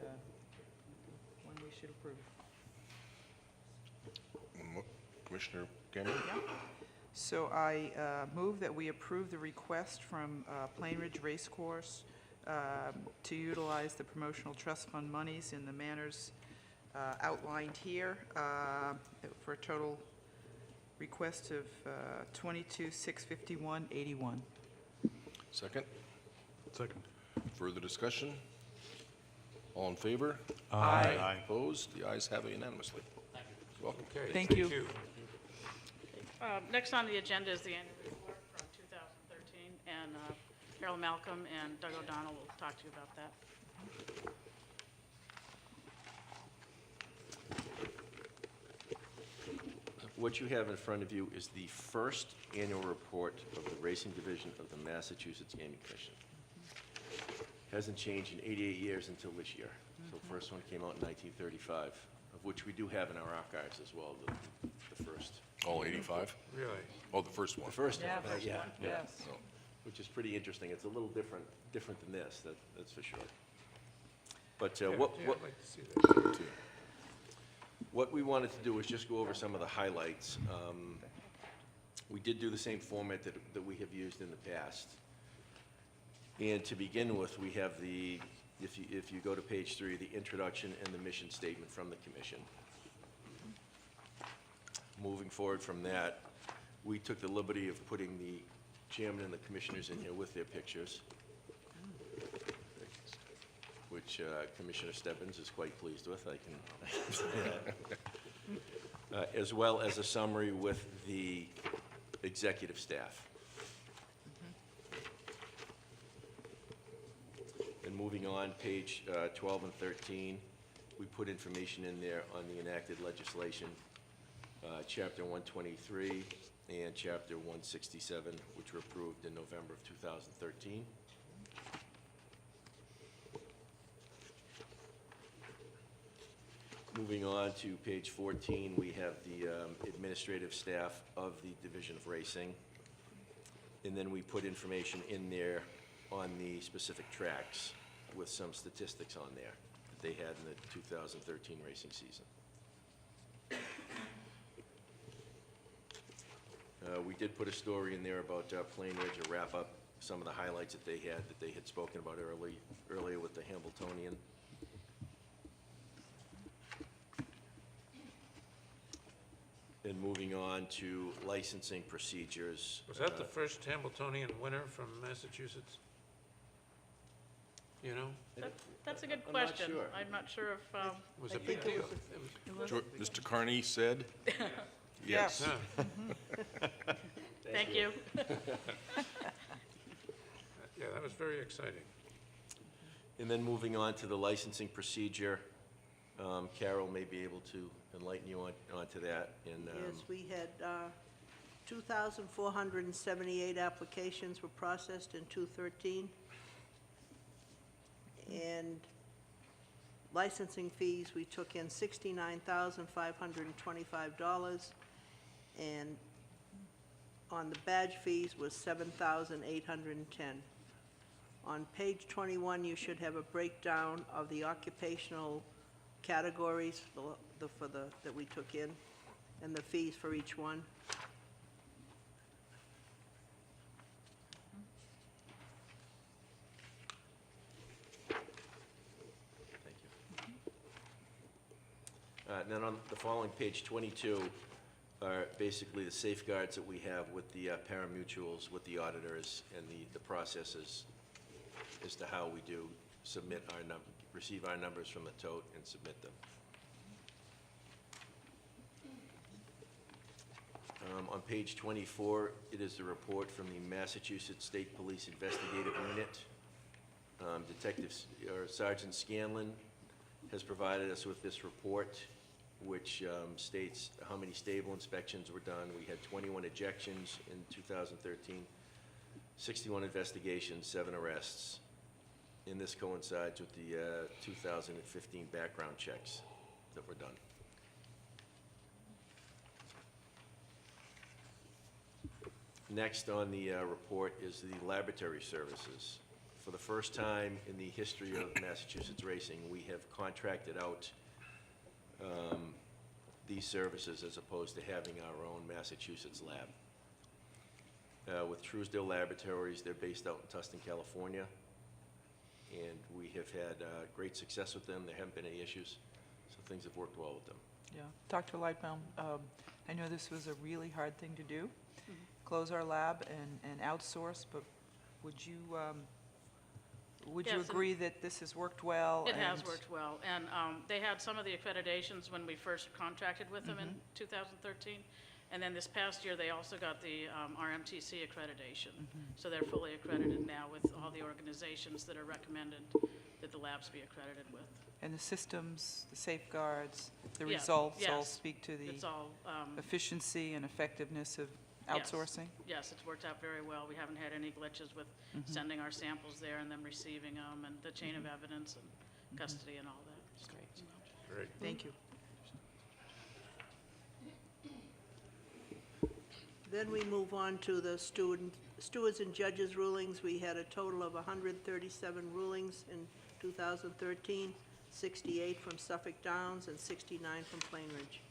one we should approve. Commissioner Cameron? Yeah. So I move that we approve the request from Plain Ridge Racecourse to utilize the promotional trust fund monies in the manners outlined here for a total request of $22,651.81. Second? Second. Further discussion? All in favor? Aye. Aye. Opposed? The ayes have it unanimously. Welcome. Okay, Thank you. Next on the agenda is the annual report from 2013, and Harold Malcolm and Doug O'Donnell will talk to you about that. what you have in front of you is the first annual report of the Racing Division of the Massachusetts Gaming Commission. Hasn't changed in 88 years until this year. So the first one came out in 1935, of which we do have in our archives as well, the first. All 85? Really? Oh, the first one. The first Yeah, one, first yeah, one, yeah. yes. So, which is pretty interesting. It's a little different than this, that's for sure. But Yeah, what I'd like to see that. what we wanted to do is just go over some of the highlights. We did do the same format that we have used in the past. And to begin with, we have if you go to page 3, the introduction and the mission statement from the commission. Moving forward from that, we took the liberty of putting the chairman and the commissioners in here with their pictures, which Commissioner Stebbins is quite pleased with, I can say that. As well as a summary with the executive staff. And moving on, page 12 and 13, we put information in there on the enacted legislation, Chapter 123 and Chapter 167, which were approved in November of 2013. Moving on to page 14, we have the administrative staff of the Division of Racing. And then we put information in there on the specific tracks with some statistics on there that they had in the 2013 racing season. We did put a story in there about Plain Ridge, a wrap-up, some of the highlights that they had spoken about earlier with the Hambletonian. And moving on to licensing procedures. Was that the first Hambletonian winner from Massachusetts? You know? That's a good I'm not question. sure. I'm not sure if, It was a big deal. Mr. Carney said? Yes. Yeah. thank you. Yeah, that was very exciting. And then moving on to the licensing procedure, Carol may be able to enlighten you onto that. And Yes, we had 2,478 applications were processed in 2013. And licensing fees, we took in $69,525. And on the badge fees was $7,810. On page 21, you should have a breakdown of the occupational categories that we took in and the fees for each one. thank you. And then on the following page 22 are basically the safeguards that we have with the pari-mutuels, with the auditors, and the processes as to how we do submit receive our numbers from the tote and submit them. On page 24, it is the report from the Massachusetts State Police Investigative Unit. Sergeant Scanlon has provided us with this report, which states how many stable inspections were done. We had 21 ejections in 2013, 61 investigations, 7 arrests. And this coincides with the 2015 background checks that were done. Next on the report is the laboratory services. For the first time in the history of Massachusetts racing, we have contracted out these services as opposed to having our own Massachusetts lab. With Truesdale Laboratories, they're based out in Tustin, California, and we have had great success with them. There haven't been any issues, so things have worked well with them. Yeah, Dr. Lightbaum, I know this was a really hard thing to do, close our lab and outsource, but would you Yes, and agree that this has worked well? It has worked well, and they had some of the accreditations when we first contracted with them in 2013, and then this past year, they also got the RMTC accreditation. So they're fully accredited now with all the organizations that are recommended that the labs be accredited with. And the systems, the safeguards, the Yeah, results all yes. speak to the It's all, efficiency and effectiveness of yes. outsourcing? Yes, it's worked out very well. We haven't had any glitches with sending our samples there and them receiving them, and the chain of evidence and custody and all that. So, Great. you know. Great. Thank you. Then we move on to the stewards and judges rulings. We had a total of 137 rulings in 2013, 68 from Suffolk Downs and 69 from Plainridge.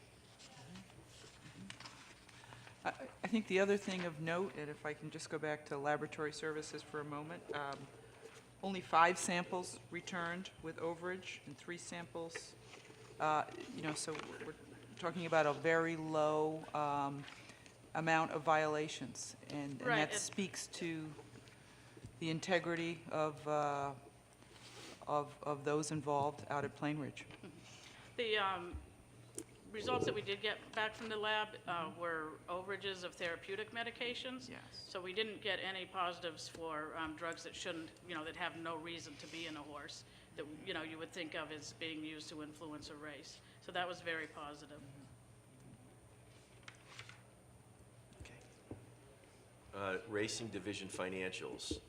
I think the other thing of note, and if I can just go back to laboratory services for a moment, only 5 samples returned with overage and 3 samples, so we're talking about a very low amount of violations. And Right, that speaks to the integrity of those involved out at Plainridge. The results that we did get back from the lab were overages of therapeutic medications. Yes. So we didn't get any positives for drugs that shouldn't, that have no reason to be in a horse, that, you would think of as being used to influence a race. So that was very positive. Racing division financials.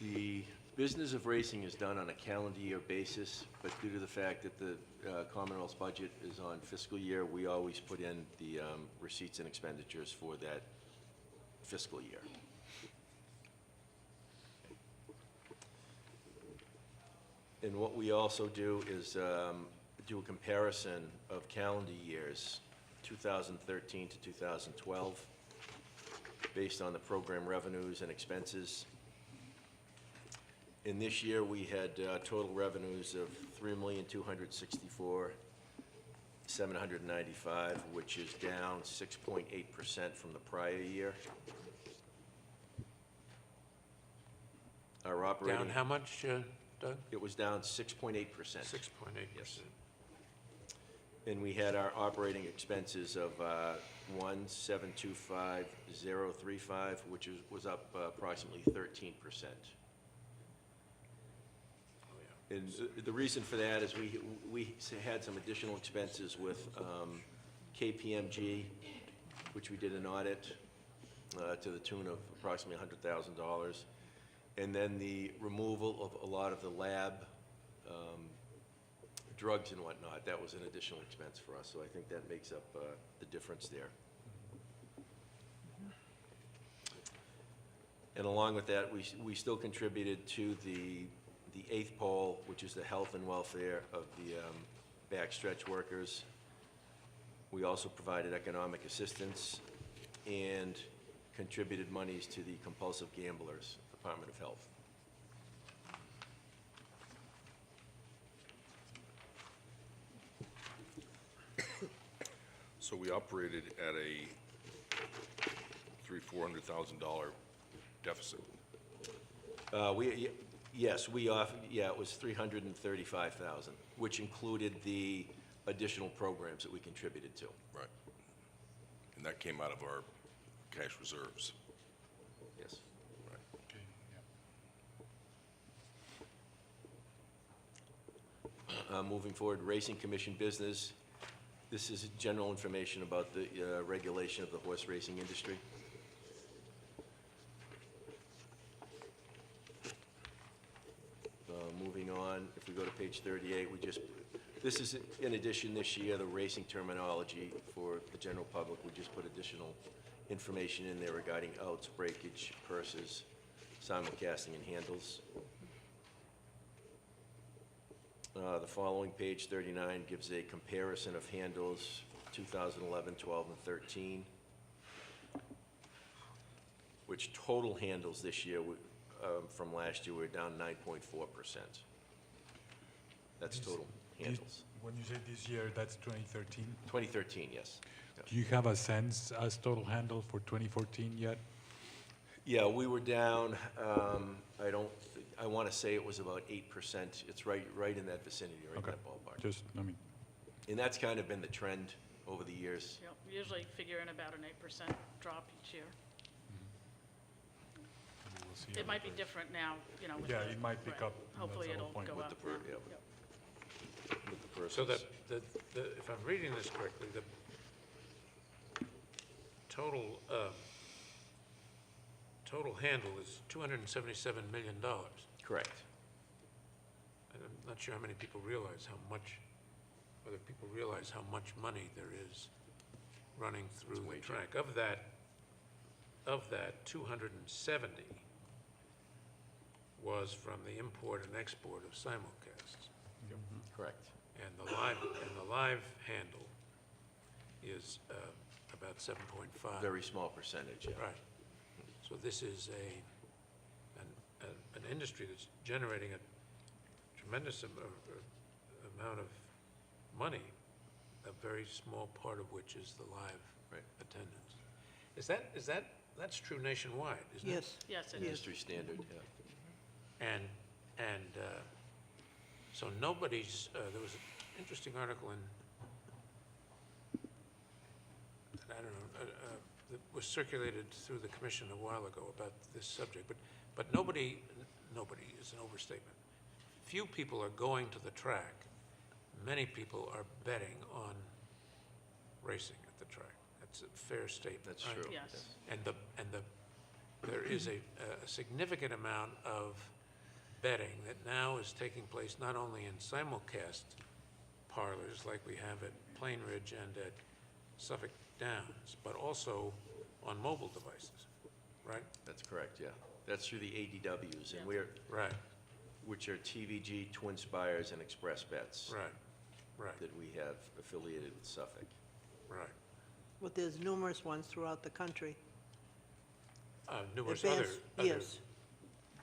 The business of racing is done on a calendar year basis, but due to the fact that the Commonwealth's budget is on fiscal year, we always put in the receipts and expenditures for that fiscal year. And what we also do is do a comparison of calendar years 2013 to 2012, based on the program revenues and expenses. In this year, we had total revenues of $3,264,795, which is down 6.8% from the prior year. Our operating... Down how much, Doug? It was down 6.8%. 6.8%. And we had our operating expenses of 1,725,035, which was up approximately 13%. And the reason for that is we had some additional expenses with KPMG, which we did an audit to the tune of approximately $100,000. And then the removal of a lot of the lab drugs and whatnot, that was an additional expense for us. So I think that makes up the difference there. And along with that, we still contributed to the 8th pole, which is the health and welfare of the backstretch workers. We also provided economic assistance and contributed monies to the compulsive gamblers, Department of Health. So we operated at a $400,000 deficit. Yes, it was $335,000, which included the additional programs that we contributed to. Right. And that came out of our cash reserves. Yes. Right. Okay, yeah. Moving forward, Racing Commission business. This is general information about the regulation of the horse racing industry. Moving on, if we go to page 38, this is in addition this year, the racing terminology for the general public. We just put additional information in there regarding outs, breakage, purses, simulcasting, and handles. The following, page 39, gives a comparison of handles 2011, 12, and 13, which total handles this year from last year were down 9.4%. That's total handles. When you say this year, that's 2013? 2013, yes. Do you have a sense as total handle for 2014 yet? Yeah, we were down, I want to say it was about 8%. It's right in that vicinity, right in that ballpark. And that's kind of been the trend over the years. Yep, usually figure in about an 8% drop each year. see. It might be different now, with Yeah, the- it might pick right. up, and Hopefully that's the it'll whole point. go With up. the per- yeah. yep. Yep. With the So persons. if I'm reading this correctly, the total, total handle is $277 million. Correct. And I'm not sure how many people realize whether people realize how much money there is running through the track. Of that, 270 was from the import and export of simulcasts. Correct. And the live handle is about 7.5. Very small percentage, yeah. Right. So this is an industry that's generating a tremendous amount of money, a very small part of which is the live attendance. That's true nationwide, isn't it? Yes. Yes, it is. Industry standard, yeah. And so nobody's, there was an interesting article I don't know, that was circulated through the commission a while ago about this subject, but nobody is an overstatement. Few people are going to the track. Many people are betting on racing at the track. That's a fair statement. That's right? true. Yes. And there is a significant amount of betting that now is taking place not only in simulcast parlors like we have at Plain Ridge and at Suffolk Downs, but also on mobile devices, right? That's correct, yeah. That's through the ADWs, and Right, which are TVG, Twin Spires, and Express Bets. right, That we have affiliated with Suffolk. right. But there's numerous ones throughout the country. Numerous Advanced- other yes.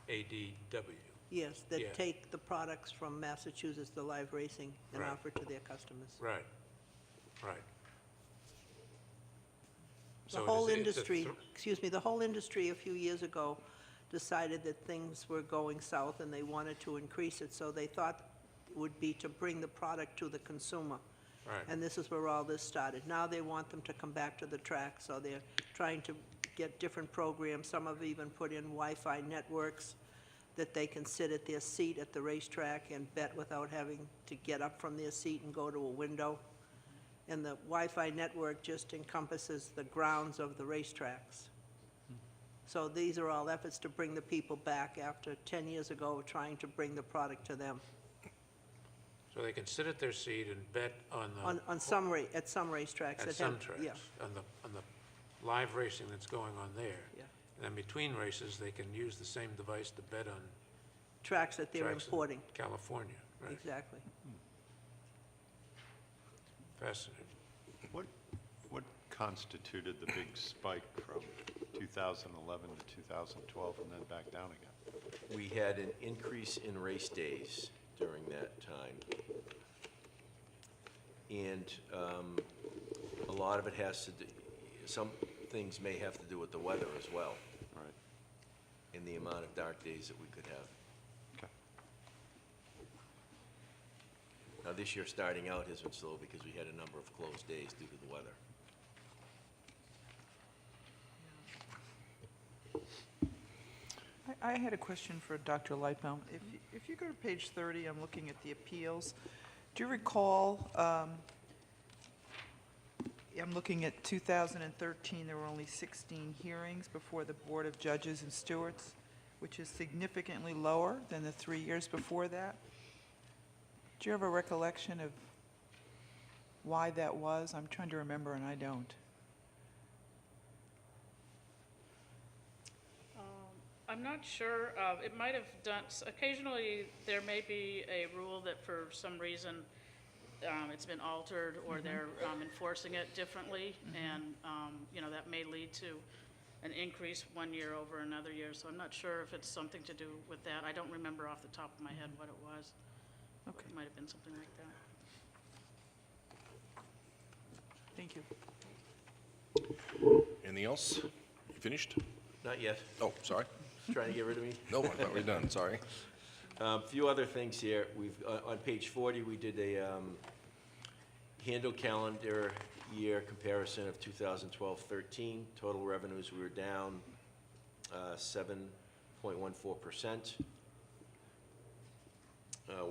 ADW. Yes, Yeah. that take the products from Massachusetts, the live racing, and Right. offer to their customers. Right. The So whole it's a industry, the whole industry a few years ago decided that things were going south and they wanted to increase it, so they thought it would be to bring the product to the consumer. Right. And this is where all this started. Now they want them to come back to the track, so they're trying to get different programs. Some have even put in Wi-Fi networks that they can sit at their seat at the racetrack and bet without having to get up from their seat and go to a window. And the Wi-Fi network just encompasses the grounds of the racetracks. So these are all efforts to bring the people back after 10 years ago trying to bring the product to them. So they can sit at their seat and bet on the. At some racetracks. At that some have- tracks, Yeah, on the live racing that's going on there. yeah. And then between races, they can use the same device to bet on Tracks that they're tracks in importing, California, right? exactly. Fascinating. What constituted the big spike from 2011 to 2012 and then back down again? We had an increase in race days during that time. And a lot of it has to do, some things may have to do with the weather as well. Right. And the amount of dark days that we could have. Okay. Now, this year starting out has been slow because we had a number of closed days due to the weather. I had a question for Dr. Lightbaum. If you go to page 30, I'm looking at the appeals. Do you recall, I'm looking at 2013, there were only 16 hearings before the Board of Judges and Stewards, which is significantly lower than the 3 years before that. Do you have a recollection of why that was? I'm trying to remember, and I don't. I'm not sure. It might have done, occasionally there may be a rule that for some reason it's been altered or they're enforcing it differently. And, that may lead to an increase 1 year over another year. So I'm not sure if it's something to do with that. I don't remember off the top of my head what it was. Okay. It might have been something like that. Thank you. Anything else? You finished? Not yet. Oh, sorry. Trying to get rid of me? No, I thought we were done, sorry. A few other things here. We've, on page 40, we did a handle calendar year comparison of 2012-13. Total revenues, we were down 7.4%. 6.14%.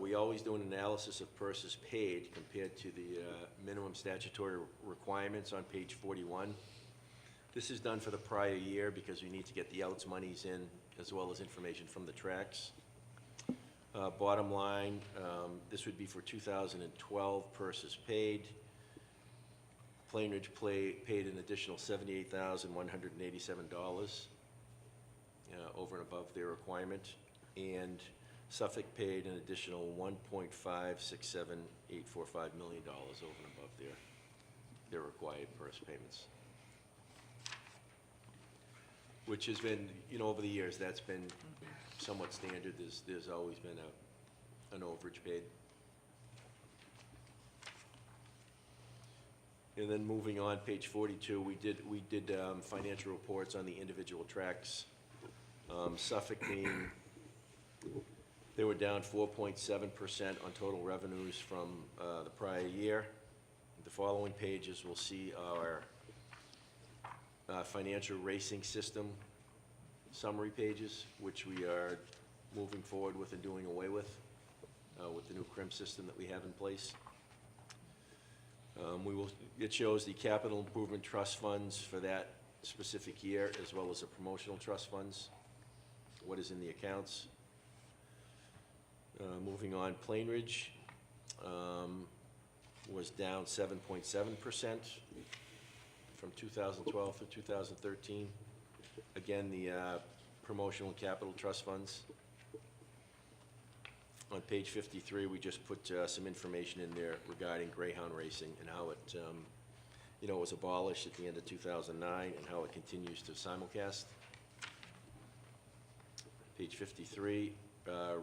We always do an analysis of purses paid compared to the minimum statutory requirements on page 41. This is done for the prior year because we need to get the outs monies in as well as information from the tracks. Bottom line, this would be for 2012 purses paid. Plainridge paid an additional $78,187 over and above their requirement, and Suffolk paid an additional $1.567845 million over and above their required purse payments. Which has been, over the years, that's been somewhat standard. There's always been an overage paid. And then moving on, page 42, we did financial reports on the individual tracks. Suffolk being, they were down 4.7% on total revenues from the prior year. The following pages will see our financial racing system summary pages, which we are moving forward with and doing away with the new CRIM system that we have in place. It shows the capital improvement trust funds for that specific year, as well as the promotional trust funds, what is in the accounts. Moving on, Plainridge was down 7.7% from 2012 to 2013. Again, the promotional and capital trust funds. On page 53, we just put some information in there regarding Greyhound racing and how it, was abolished at the end of 2009 and how it continues to simulcast. Page 53,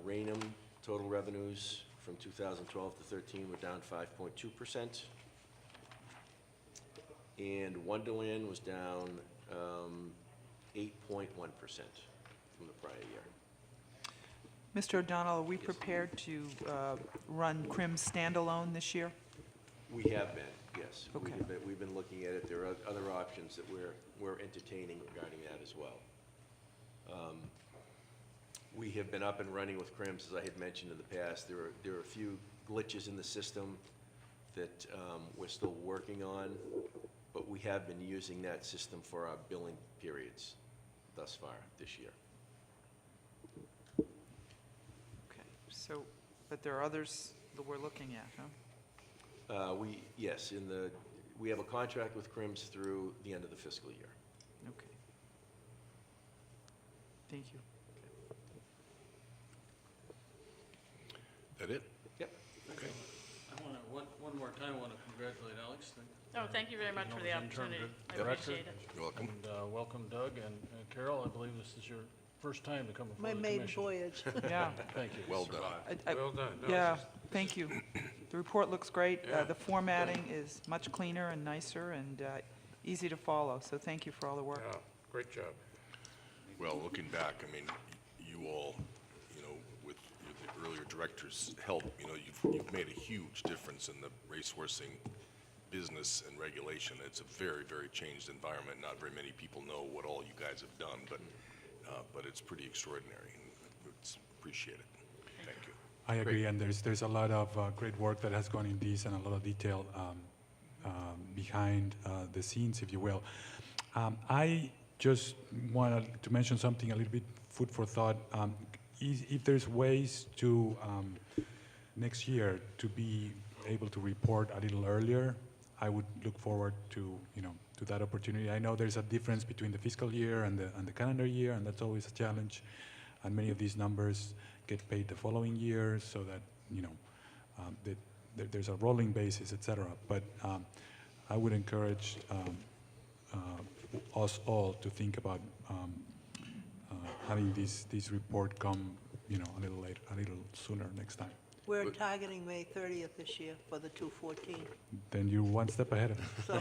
Raynham total revenues from 2012 to 13 were down 5.2%. And Wonderland was down 8.1% from the prior year. Mr. O'Donnell, are we prepared to run CRIM standalone this year? We have been, yes. Okay. We've been looking at it. There are other options that we're entertaining regarding that as well. We have been up and running with CRIMs, as I had mentioned in the past. There are a few glitches in the system that we're still working on, but we have been using that system for our billing periods thus far this year. Okay, so, but there are others that we're looking at, huh? Yes, we have a contract with CRIMs through the end of the fiscal year. Okay. Thank you. That it? Yep. Okay. One more time, I want to congratulate Alex. Oh, thank you very much for the opportunity. I appreciate it. You're welcome. And welcome, Doug, and Carol, I believe this is your first time to come before My the maiden commission. voyage. Yeah. Thank you. Well done. Well done. No, Yeah, thank you. The report looks great. The formatting is much cleaner and nicer and easy to follow, so thank you for all the work. Yeah, great job. Well, looking back, I mean, you all, with the earlier director's help, you've made a huge difference in the racehorsing business and regulation. It's a very, very changed environment. Not very many people know what all you guys have done, but it's pretty extraordinary. It's appreciate it. Thank you. I agree, and there's a lot of great work that has gone in this and a lot of detail behind the scenes, if you will. I just wanted to mention something a little bit food for thought. If there's ways to next year to be able to report a little earlier, I would look forward to to that opportunity. I know there's a difference between the fiscal year and the calendar year, and that's always a challenge. And many of these numbers get paid the following year, so that there's a rolling basis, etc. But I would encourage us all to think about having this report come a little later, a little sooner next time. We're targeting May 30th this year for the 214. Then you're one step ahead of me. So,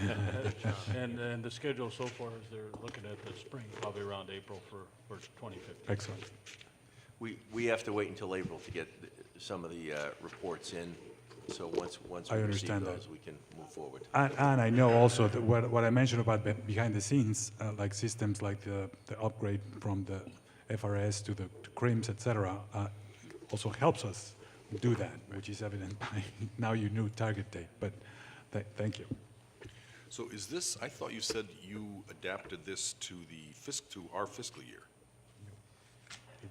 And the schedule so far is they're looking at the spring, probably around April for 2015. Excellent. We have to wait until April to get some of the reports in, so once we I receive understand that. those, we can move forward. And I know also that what I mentioned about behind the scenes, like systems like the upgrade from the FRS to the CRIMS, etc., also helps us do that, which is evident by now your new target date. But thank you. So is this, I thought you said you adapted this to to our fiscal year.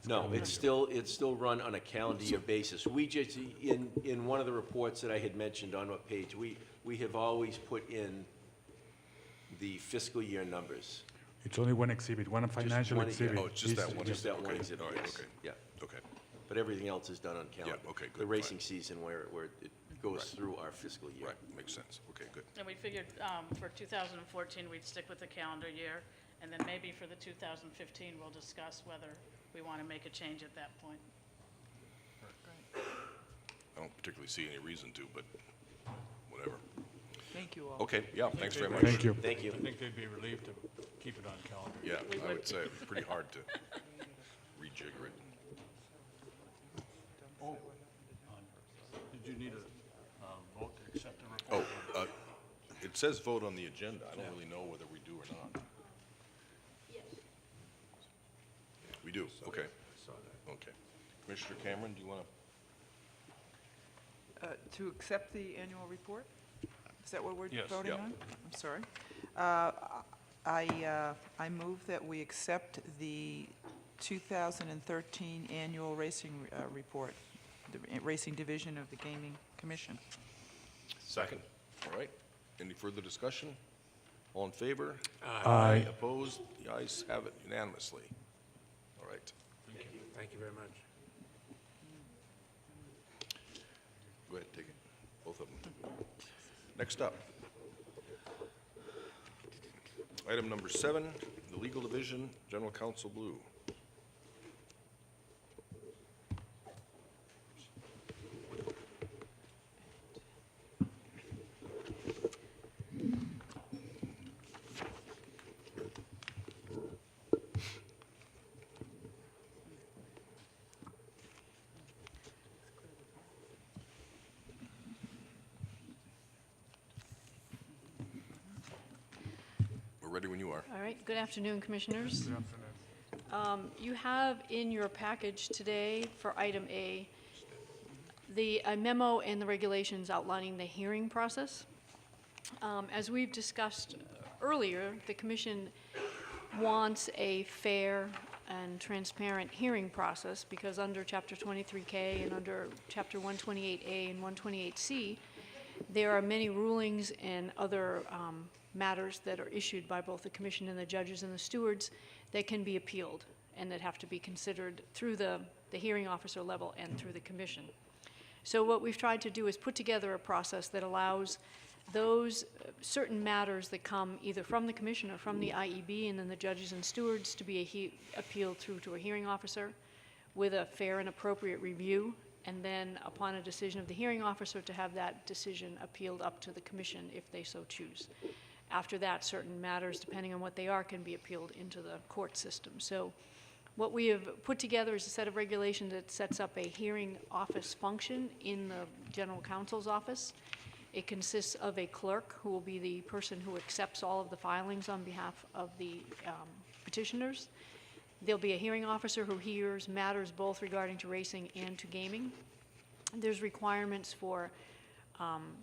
No, it's still run on a calendar year basis. We just, in one of the reports that I had mentioned on what page, we have always put in the fiscal year numbers. It's only one exhibit, one financial exhibit. Oh, it's just that one. Just that one Okay. exhibit, All right, yes. okay. Yeah. Okay. But everything else is done on calendar. Yeah, okay, good, The racing fine. season where it goes Right. through our fiscal year. Right, makes sense. Okay, good. And we figured for 2014, we'd stick with the calendar year, and then maybe for the 2015, we'll discuss whether we want to make a change at that point. I don't particularly see any reason to, but whatever. Thank you all. Okay, yeah, thanks very much. Thank you. Thank you. I think they'd be relieved to keep it on calendar. Yeah, We I would. would say it's pretty hard to rejigger it. Oh, did you need a vote to accept the report? Oh, it says vote on the agenda. I don't really know whether we do or not. We do, okay. Okay. Commissioner Cameron, do you want to? To accept the annual report? Is that what we're Yes. voting Yeah. on? I'm sorry. I move that we accept the 2013 annual racing report, the Racing Division of the Gaming Commission. Second. All right. Any further discussion? All in favor? Aye. Opposed? The ayes have it unanimously. All right. Thank you very much. Go ahead, take it. Both of them. Next up. Item number 7, the Legal Division, General Counsel Blue. We're ready when you are. All right, good afternoon, Commissioners. You have in your package today for item A, a memo and the regulations outlining the hearing process. As we've discussed earlier, the Commission wants a fair and transparent hearing process because under Chapter 23K and under Chapter 128A and 128C, there are many rulings and other matters that are issued by both the Commission and the judges and the stewards that can be appealed and that have to be considered through the hearing officer level and through the Commission. So what we've tried to do is put together a process that allows those certain matters that come either from the Commission or from the IEB and then the judges and stewards to be appealed through to a hearing officer with a fair and appropriate review, and then upon a decision of the hearing officer to have that decision appealed up to the Commission if they so choose. After that, certain matters, depending on what they are, can be appealed into the court system. So what we have put together is a set of regulations that sets up a hearing office function in the General Counsel's office. It consists of a clerk who will be the person who accepts all of the filings on behalf of the petitioners. There'll be a hearing officer who hears matters both regarding to racing and to gaming. There's requirements for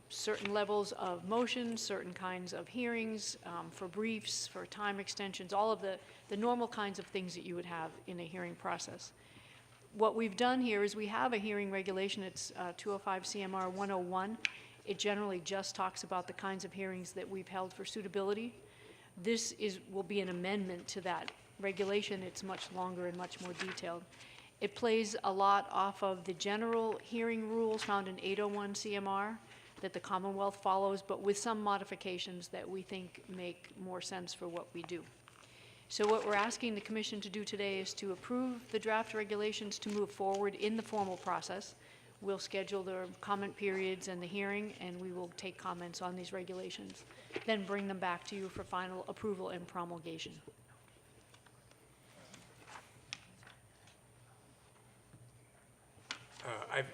certain levels of motion, certain kinds of hearings, for briefs, for time extensions, all of the normal kinds of things that you would have in a hearing process. What we've done here is we have a hearing regulation. It's 205 CMR 101. It generally just talks about the kinds of hearings that we've held for suitability. This will be an amendment to that regulation. It's much longer and much more detailed. It plays a lot off of the general hearing rules found in 801 CMR that the Commonwealth follows, but with some modifications that we think make more sense for what we do. So what we're asking the Commission to do today is to approve the draft regulations to move forward in the formal process. We'll schedule the comment periods and the hearing, and we will take comments on these regulations, then bring them back to you for final approval and promulgation. I've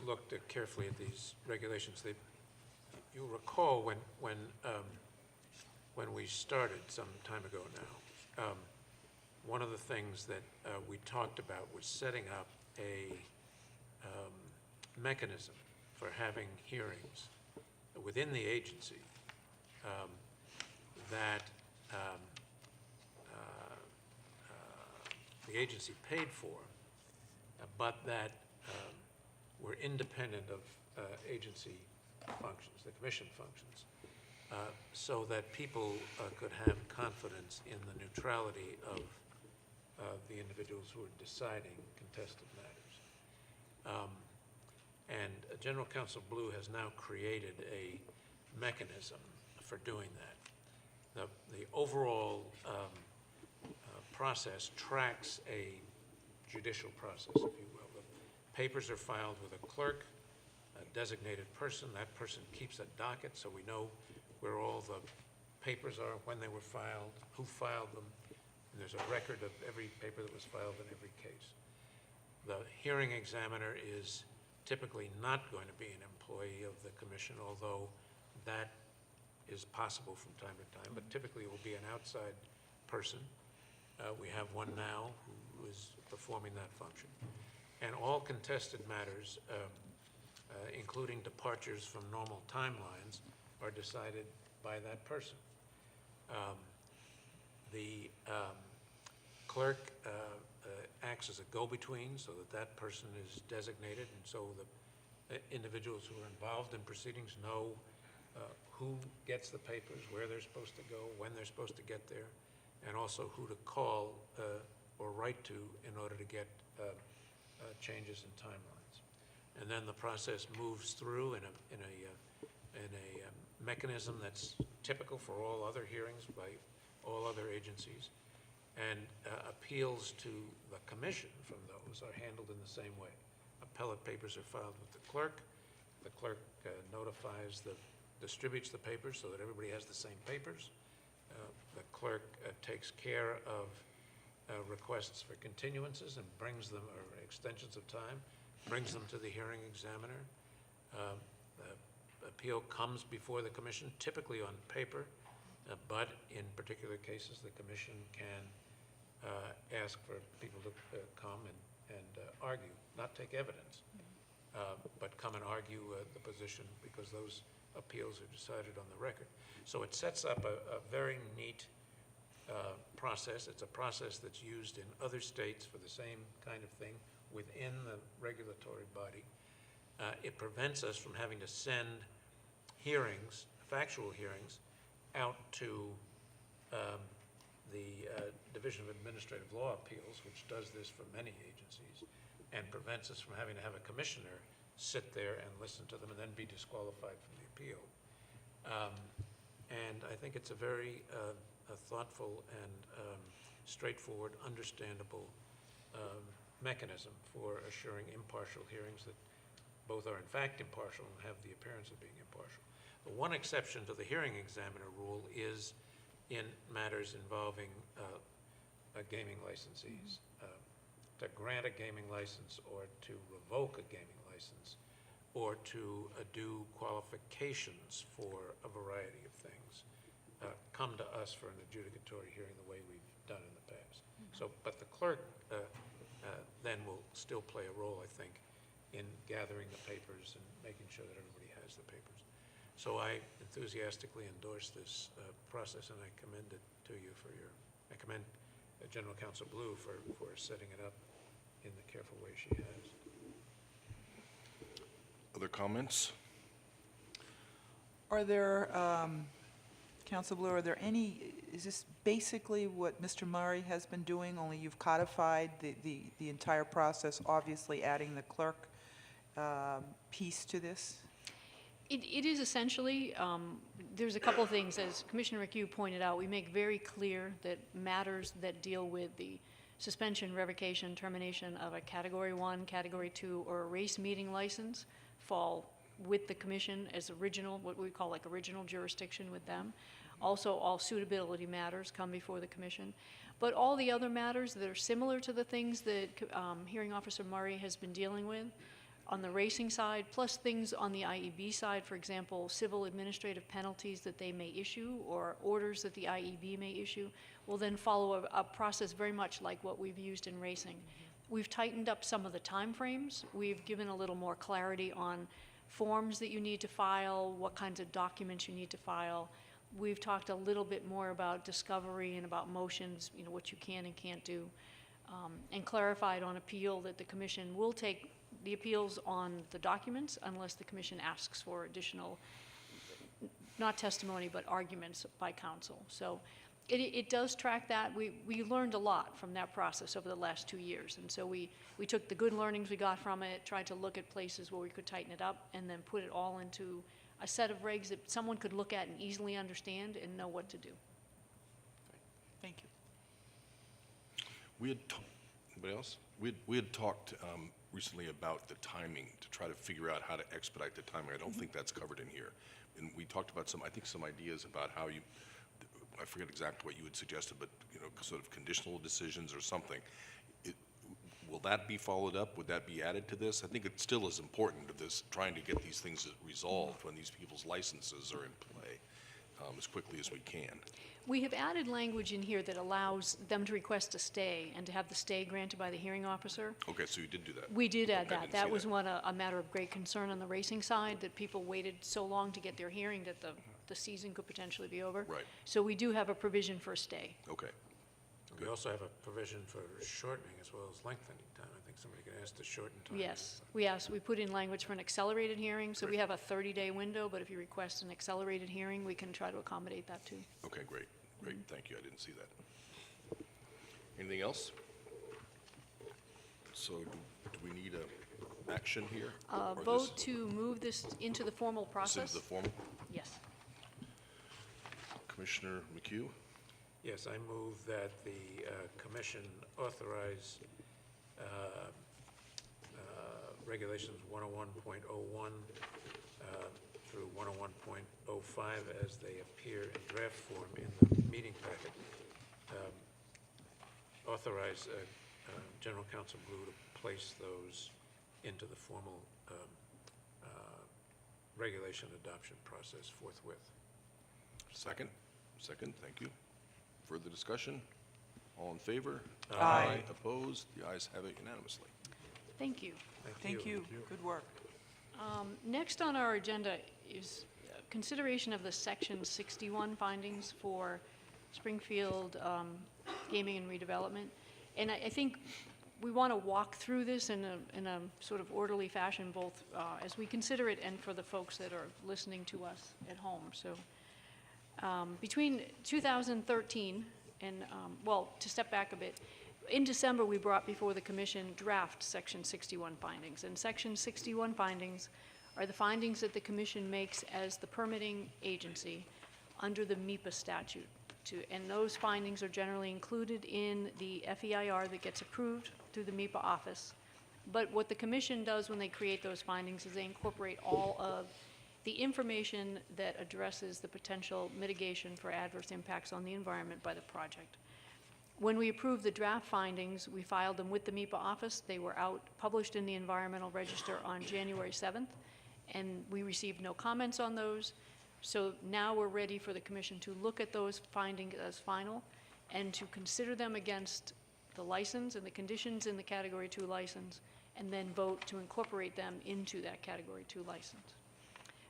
looked carefully at these regulations. You recall when we started some time ago now, one of the things that we talked about was setting up a mechanism for having hearings within the agency that the agency paid for, but that were independent of agency functions, the commission functions, so that people could have confidence in the neutrality of the individuals who are deciding contested matters. And General Counsel Blue has now created a mechanism for doing that. The overall process tracks a judicial process, if you will. The papers are filed with a clerk, a designated person. That person keeps a docket so we know where all the papers are, when they were filed, who filed them, and there's a record of every paper that was filed in every case. The hearing examiner is typically not going to be an employee of the commission, although that is possible from time to time, but typically it will be an outside person. We have one now who is performing that function. And all contested matters, including departures from normal timelines, are decided by that person. The clerk acts as a go-between so that that person is designated, and so the individuals who are involved in proceedings know who gets the papers, where they're supposed to go, when they're supposed to get there, and also who to call or write to in order to get changes in timelines. And then the process moves through in a mechanism that's typical for all other hearings by all other agencies, and appeals to the commission from those are handled in the same way. Appellate papers are filed with the clerk. The clerk distributes the papers so that everybody has the same papers. The clerk takes care of requests for continuances and brings them, or extensions of time, brings them to the hearing examiner. The appeal comes before the commission, typically on paper, but in particular cases, the commission can ask for people to come and argue, not take evidence, but come and argue the position, because those appeals are decided on the record. So it sets up a very neat process. It's a process that's used in other states for the same kind of thing within the regulatory body. It prevents us from having to send hearings, factual hearings, out to the Division of Administrative Law Appeals, which does this for many agencies, and prevents us from having to have a commissioner sit there and listen to them and then be disqualified from the appeal. And I think it's a very thoughtful and straightforward, understandable mechanism for assuring impartial hearings that both are in fact impartial and have the appearance of being impartial. The one exception to the hearing examiner rule is in matters involving gaming licensees. To grant a gaming license or to revoke a gaming license or to do qualifications for a variety of things come to us for an adjudicatory hearing the way we've done in the past. So, but the clerk then will still play a role, I think, in gathering the papers and making sure that everybody has the papers. So I enthusiastically endorse this process, and I commend it to you for your, I commend General Counsel Blue for setting it up in the careful way she has. Other comments? Are there, Council Blue, are there any, is this basically what Mr. Murray has been doing, only you've codified the entire process, obviously adding the clerk piece to this? It is essentially, there's a couple of things, as Commissioner McHugh pointed out, we make very clear that matters that deal with the suspension, revocation, termination of a Category 1, Category 2, or a race meeting license fall with the commission as original, what we call like original jurisdiction with them. Also, all suitability matters come before the commission. But all the other matters that are similar to the things that Hearing Officer Murray has been dealing with on the racing side, plus things on the IEB side, for example, civil administrative penalties that they may issue or orders that the IEB may issue, will then follow a process very much like what we've used in racing. We've tightened up some of the timeframes. We've given a little more clarity on forms that you need to file, what kinds of documents you need to file. We've talked a little bit more about discovery and about motions, you know, what you can and can't do, and clarified on appeal that the commission will take the appeals on the documents unless the commission asks for additional, not testimony, but arguments by counsel. So it does track that. We learned a lot from that process over the last 2 years. And so we took the good learnings we got from it, tried to look at places where we could tighten it up, and then put it all into a set of regs that someone could look at and easily understand and know what to do. Thank you. Anybody else? We had talked recently about the timing to try to figure out how to expedite the timing. I don't think that's covered in here. And we talked about some ideas about how you, I forget exactly what you had suggested, but you know, sort of conditional decisions or something. Will that be followed up? Would that be added to this? I think it still is important to this, trying to get these things resolved when these people's licenses are in play as quickly as we can. We have added language in here that allows them to request a stay and to have the stay granted by the hearing officer. Okay, so you did do that. We did add Okay, I that. didn't see That was a matter of great concern on the racing side, that people waited so long to get their hearing that the season could potentially be over. Right. So we do have a provision for a stay. Okay. We also have a provision for shortening as well as lengthening time. I think somebody could ask to shorten time. Yes, we put in language for an accelerated hearing, so we have a 30-day window, but if you request an accelerated hearing, we can try to accommodate that too. Okay, great. Great, thank you. I didn't see that. Anything else? So do we need a action here? Or Vote to move this into the formal this process? into the formal? Yes. Commissioner McHugh? Yes, I move that the commission authorize regulations 101.01 through 101.05 as they appear in draft form in the meeting packet. Authorize General Counsel Blue to place those into the formal regulation adoption process forthwith. Second? Second, thank you. Further discussion? All in favor? Aye. Opposed? The ayes have it unanimously. Thank you. Thank you. Good work. Next on our agenda is consideration of the Section 61 findings for Springfield Gaming and Redevelopment. And I think we want to walk through this in a sort of orderly fashion, both as we consider it and for the folks that are listening to us at home. So between 2013 and, well, to step back a bit, in December we brought before the Commission draft Section 61 findings. And Section 61 findings are the findings that the Commission makes as the permitting agency under the MIPA statute. And those findings are generally included in the FEIR that gets approved through the MIPA office. But what the Commission does when they create those findings is they incorporate all of the information that addresses the potential mitigation for adverse impacts on the environment by the project. When we approved the draft findings, we filed them with the MIPA office. They were published in the Environmental Register on January 7th, and we received no comments on those. So now we're ready for the Commission to look at those findings as final and to consider them against the license and the conditions in the Category 2 license, and then vote to incorporate them into that Category 2 license.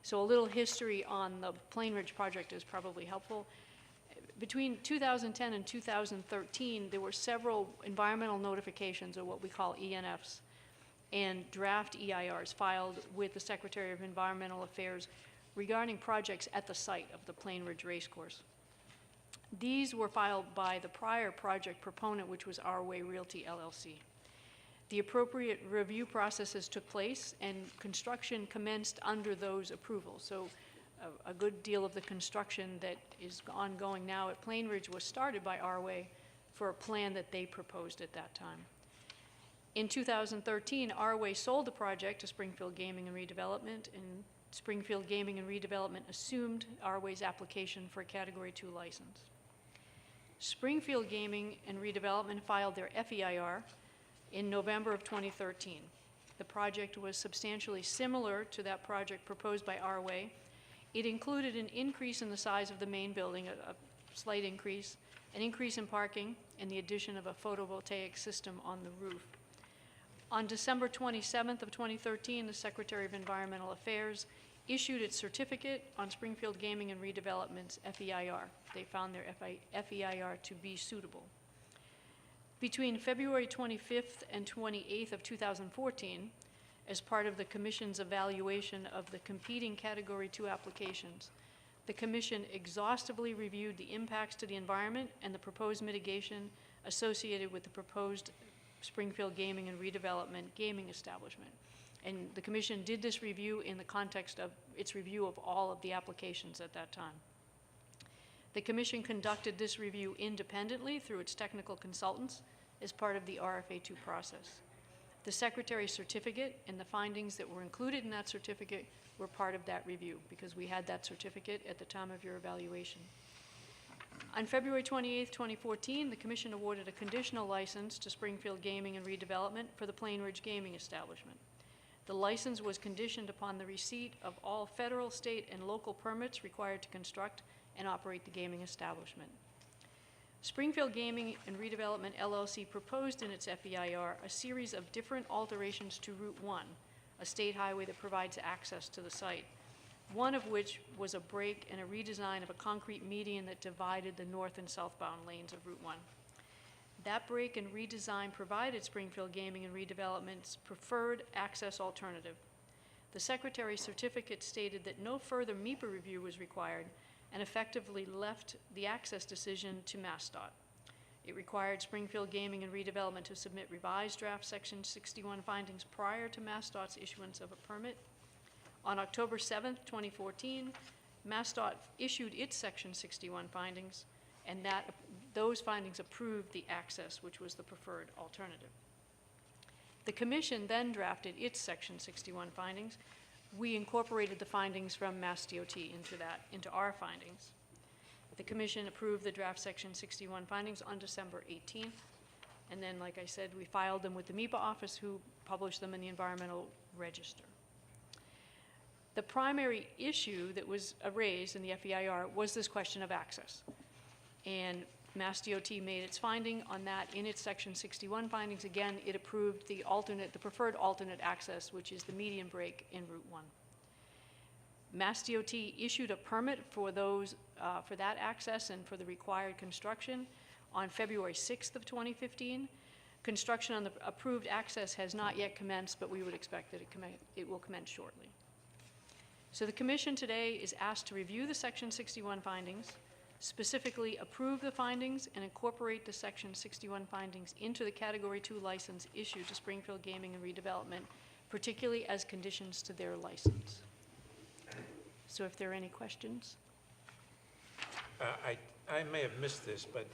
So a little history on the Plain Ridge project is probably helpful. Between 2010 and 2013, there were several environmental notifications, or what we call ENFs, and draft EIRs filed with the Secretary of Environmental Affairs regarding projects at the site of the Plain Ridge Racecourse. These were filed by the prior project proponent, which was Our Way Realty LLC. The appropriate review processes took place and construction commenced under those approvals. So a good deal of the construction that is ongoing now at Plain Ridge was started by Our Way for a plan that they proposed at that time. In 2013, Our Way sold the project to Springfield Gaming and Redevelopment, and Springfield Gaming and Redevelopment assumed Our Way's application for a Category 2 license. Springfield Gaming and Redevelopment filed their FEIR in November of 2013. The project was substantially similar to that project proposed by Our Way. It included an increase in the size of the main building, a slight increase, an increase in parking, and the addition of a photovoltaic system on the roof. On December 27th of 2013, the Secretary of Environmental Affairs issued its certificate on Springfield Gaming and Redevelopment's FEIR. They found their FEIR to be suitable. Between February 25th and 28th of 2014, as part of the Commission's evaluation of the competing Category 2 applications, the Commission exhaustively reviewed the impacts to the environment and the proposed mitigation associated with the proposed Springfield Gaming and Redevelopment gaming establishment. And the Commission did this review in the context of its review of all of the applications at that time. The Commission conducted this review independently through its technical consultants as part of the RFA2 process. The Secretary's certificate and the findings that were included in that certificate were part of that review because we had that certificate at the time of your evaluation. On February 28, 2014, the Commission awarded a conditional license to Springfield Gaming and Redevelopment for the Plain Ridge Gaming Establishment. The license was conditioned upon the receipt of all federal, state, and local permits required to construct and operate the gaming establishment. Springfield Gaming and Redevelopment LLC proposed in its FEIR a series of different alterations to Route 1, a state highway that provides access to the site, one of which was a break and a redesign of a concrete median that divided the north and southbound lanes of Route 1. That break and redesign provided Springfield Gaming and Redevelopment's preferred access alternative. The Secretary's certificate stated that no further MEPA review was required and effectively left the access decision to MassDOT. It required Springfield Gaming and Redevelopment to submit revised draft Section 61 findings prior to MassDOT's issuance of a permit. On October 7th, 2014, MassDOT issued its Section 61 findings, and those findings approved the access, which was the preferred alternative. The Commission then drafted its Section 61 findings. We incorporated the findings from MassDOT into our findings. The Commission approved the draft Section 61 findings on December 18th, and then, like I said, we filed them with the MEPA office, who published them in the Environmental Register. The primary issue that was raised in the FEIR was this question of access. And MassDOT made its finding on that in its Section 61 findings. Again, it approved the preferred alternate access, which is the median break in Route 1. MassDOT issued a permit for that access and for the required construction on February 6th of 2015. Construction on the approved access has not yet commenced, but we would expect that it will commence shortly. So the Commission today is asked to review the Section 61 findings, specifically approve the findings and incorporate the Section 61 findings into the Category 2 license issued to Springfield Gaming and Redevelopment, particularly as conditions to their license. So if there are any questions. I may have missed this, but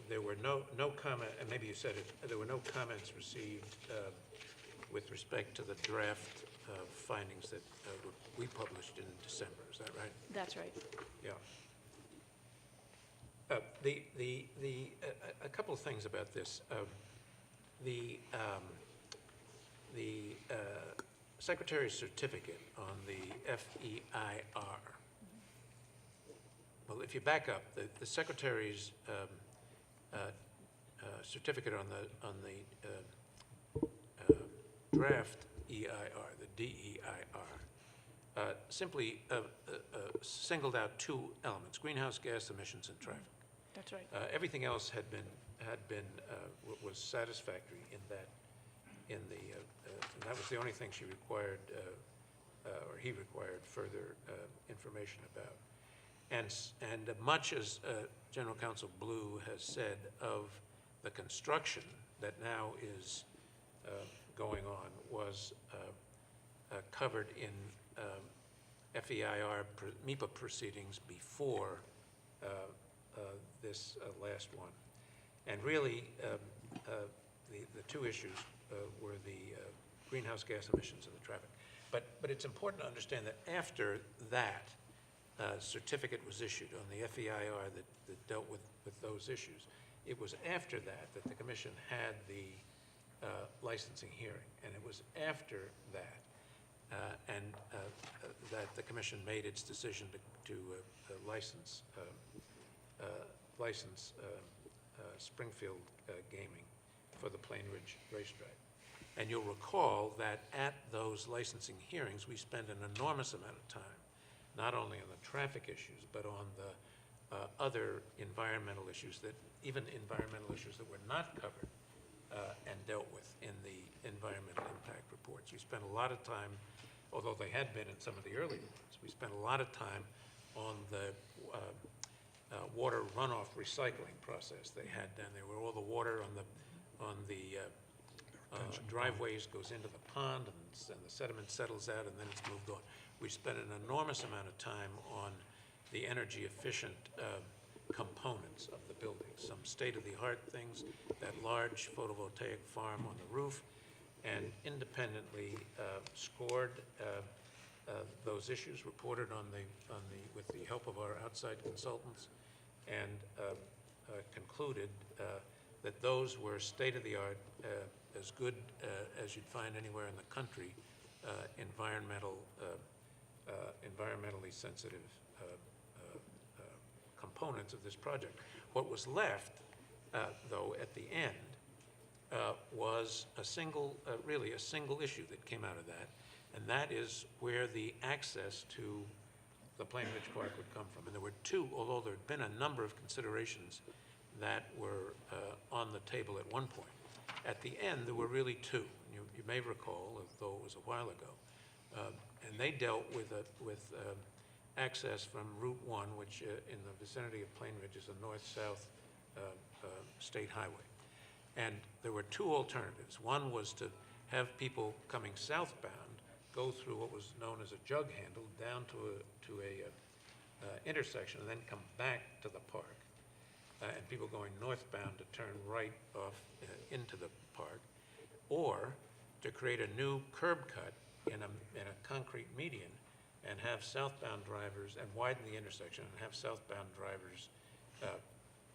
there were no comment, and maybe you said it, there were no comments received with respect to the draft findings that we published in December. Is that right? That's right. Yeah. A couple of things about this. The Secretary's certificate on the FEIR. Well, if you back up, the Secretary's certificate on the draft EIR, the DEIR, simply singled out two elements: greenhouse gas emissions and traffic. That's right. Everything else was satisfactory in that. And that was the only thing she required, or he required further information about. And much as General Counsel Blue has said of the construction that now is going on was covered in FEIR MEPA proceedings before this last one. And really, the two issues were the greenhouse gas emissions and the traffic. But it's important to understand that after that certificate was issued on the FEIR that dealt with those issues, it was after that the Commission had the licensing hearing. And it was after that, that the commission made its decision to license Springfield Gaming for the Plain Ridge Racetrack. And you'll recall that at those licensing hearings, we spent an enormous amount of time, not only on the traffic issues, but on the other environmental issues that were not covered and dealt with in the environmental impact reports. We spent a lot of time, although they had been in some of the earlier ones, we spent a lot of time on the water runoff recycling process they had down there, where all the water on the driveways goes into the pond and the sediment settles out and then it's moved on. We spent an enormous amount of time on the energy efficient components of the buildings, some state-of-the-art things, that large photovoltaic farm on the roof, and independently scored those issues, reported with the help of our outside consultants, and concluded that those were state-of-the-art, as good as you'd find anywhere in the country, environmentally sensitive components of this project. What was left, though, at the end, was really a single issue that came out of that, and that is where the access to the Plain Ridge Park would come from. And there were two, although there had been a number of considerations that were on the table at one point. At the end, there were really two. You may recall, although it was a while ago, and they dealt with access from Route 1, which in the vicinity of Plain Ridge is a north-south state highway. And there were two alternatives. One was to have people coming southbound go through what was known as a jug handle down to a intersection and then come back to the park. And people going northbound to turn right off into the park, or to create a new curb cut in a concrete median and have southbound drivers, and widen the intersection and have southbound drivers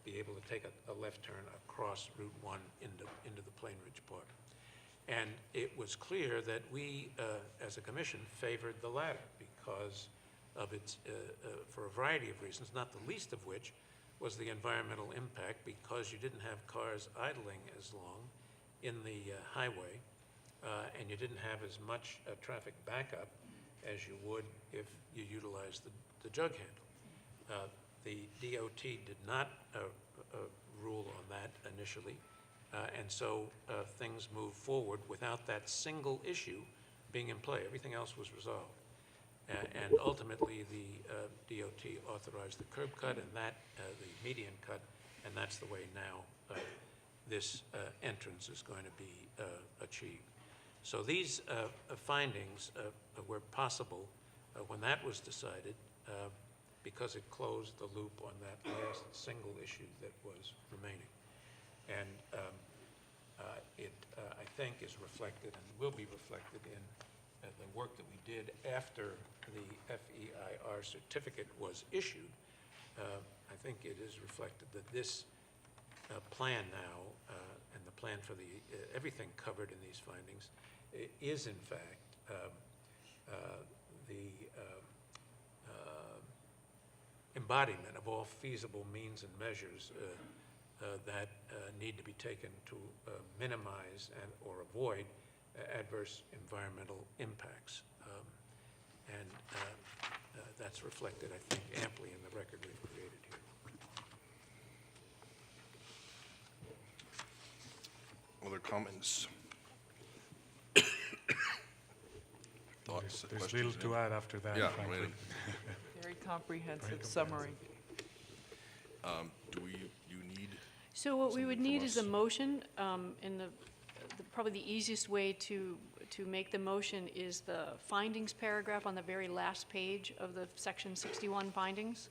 be able to take a left turn across Route 1 into the Plain Ridge Park. And it was clear that we, as a commission, favored the latter because of its, for a variety of reasons, not the least of which was the environmental impact, because you didn't have cars idling as long in the highway, and you didn't have as much traffic backup as you would if you utilized the jug handle. The DOT did not rule on that initially, and so things moved forward without that single issue being in play. Everything else was resolved. And ultimately, the DOT authorized the curb cut and the median cut, and that's the way now this entrance is going to be achieved. So these findings were possible when that was decided, because it closed the loop on that last single issue that was remaining. And it, I think, is reflected and will be reflected in the work that we did after the FEIR certificate was issued. I think it is reflected that this plan now, and the plan for everything covered in these findings, is in fact the embodiment of all feasible means and measures that need to be taken to minimize or avoid adverse environmental impacts. And that's reflected, I think, amply in the record we've created here. Other comments? Thoughts, There's questions? little to add after that, Yeah, frankly. right. Very comprehensive Very summary. Do you need? So what we would something need from is a us? motion, and probably the easiest way to make the motion is the findings paragraph on the very last page of the section 61 findings.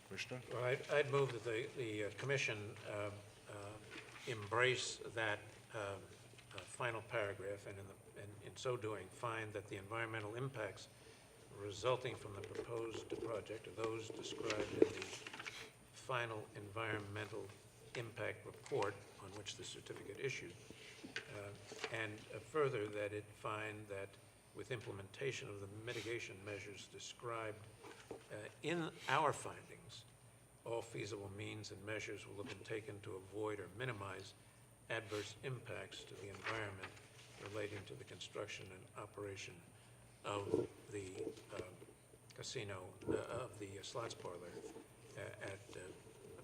Commissioner? Well, I'd move that the commission embrace that final paragraph, and in so doing, find that the environmental impacts resulting from the proposed project are those described in the final environmental impact report on which the certificate issued. And further, that it find that with implementation of the mitigation measures described in our findings, all feasible means and measures will have been taken to avoid or minimize adverse impacts to the environment relating to the construction and operation of the casino, of the slots parlor at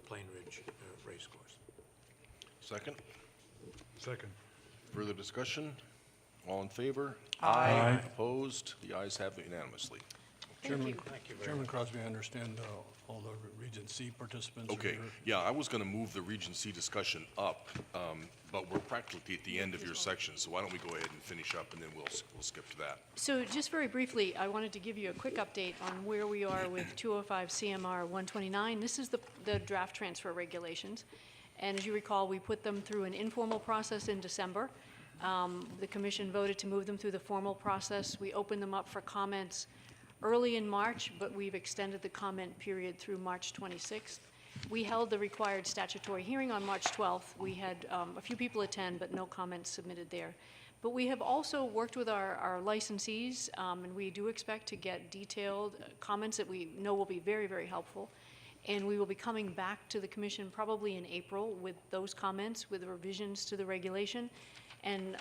Plain Ridge Racecourse. Second? Second. Further discussion? All in favor? Aye. Opposed? The ayes have it unanimously. Thank you. Thank you very Chairman much. Crosby, I understand all the Region C participants are Okay, here. yeah, I was gonna move the Region C discussion up, but we're practically at the end of your section, so why don't we go ahead and finish up, and then we'll skip to that. So just very briefly, I wanted to give you a quick update on where we are with 205 CMR 129. This is the draft transfer regulations. And as you recall, we put them through an informal process in December. The commission voted to move them through the formal process. We opened them up for comments early in March, but we've extended the comment period through March 26th. We held the required statutory hearing on March 12th. We had a few people attend, but no comments submitted there. But we have also worked with our licensees, and we do expect to get detailed comments that we know will be very, very helpful. And we will be coming back to the commission probably in April with those comments, with revisions to the regulation, and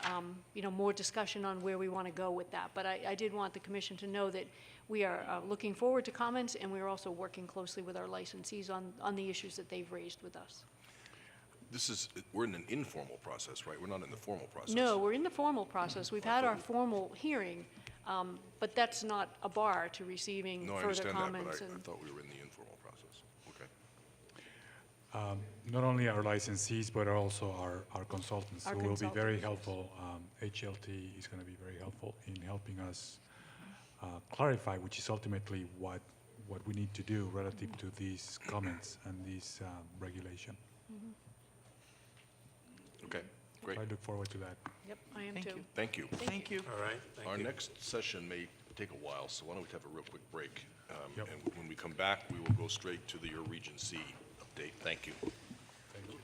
more discussion on where we want to go with that. But I did want the commission to know that we are looking forward to comments, and we are also working closely with our licensees on the issues that they've raised with us. We're in an informal process, right? We're not in the formal process. No, we're in the formal process. We've had our formal hearing, but that's not a bar to receiving No, I further understand that, comments. but I thought we were in the informal process. Okay. Not only our licensees, but also our consultants, Our who will be very consultants, helpful. HLT is going to be very helpful in helping us clarify, which is ultimately what we need to do relative to these comments and this regulation. Okay, great. I look forward to that. Yep, I am too. Thank you. Thank you. All right, thank you. Our next session may take a while, so why don't we have a real quick break? Yep. And when we come back, we will go straight to your Region C update. Thank you.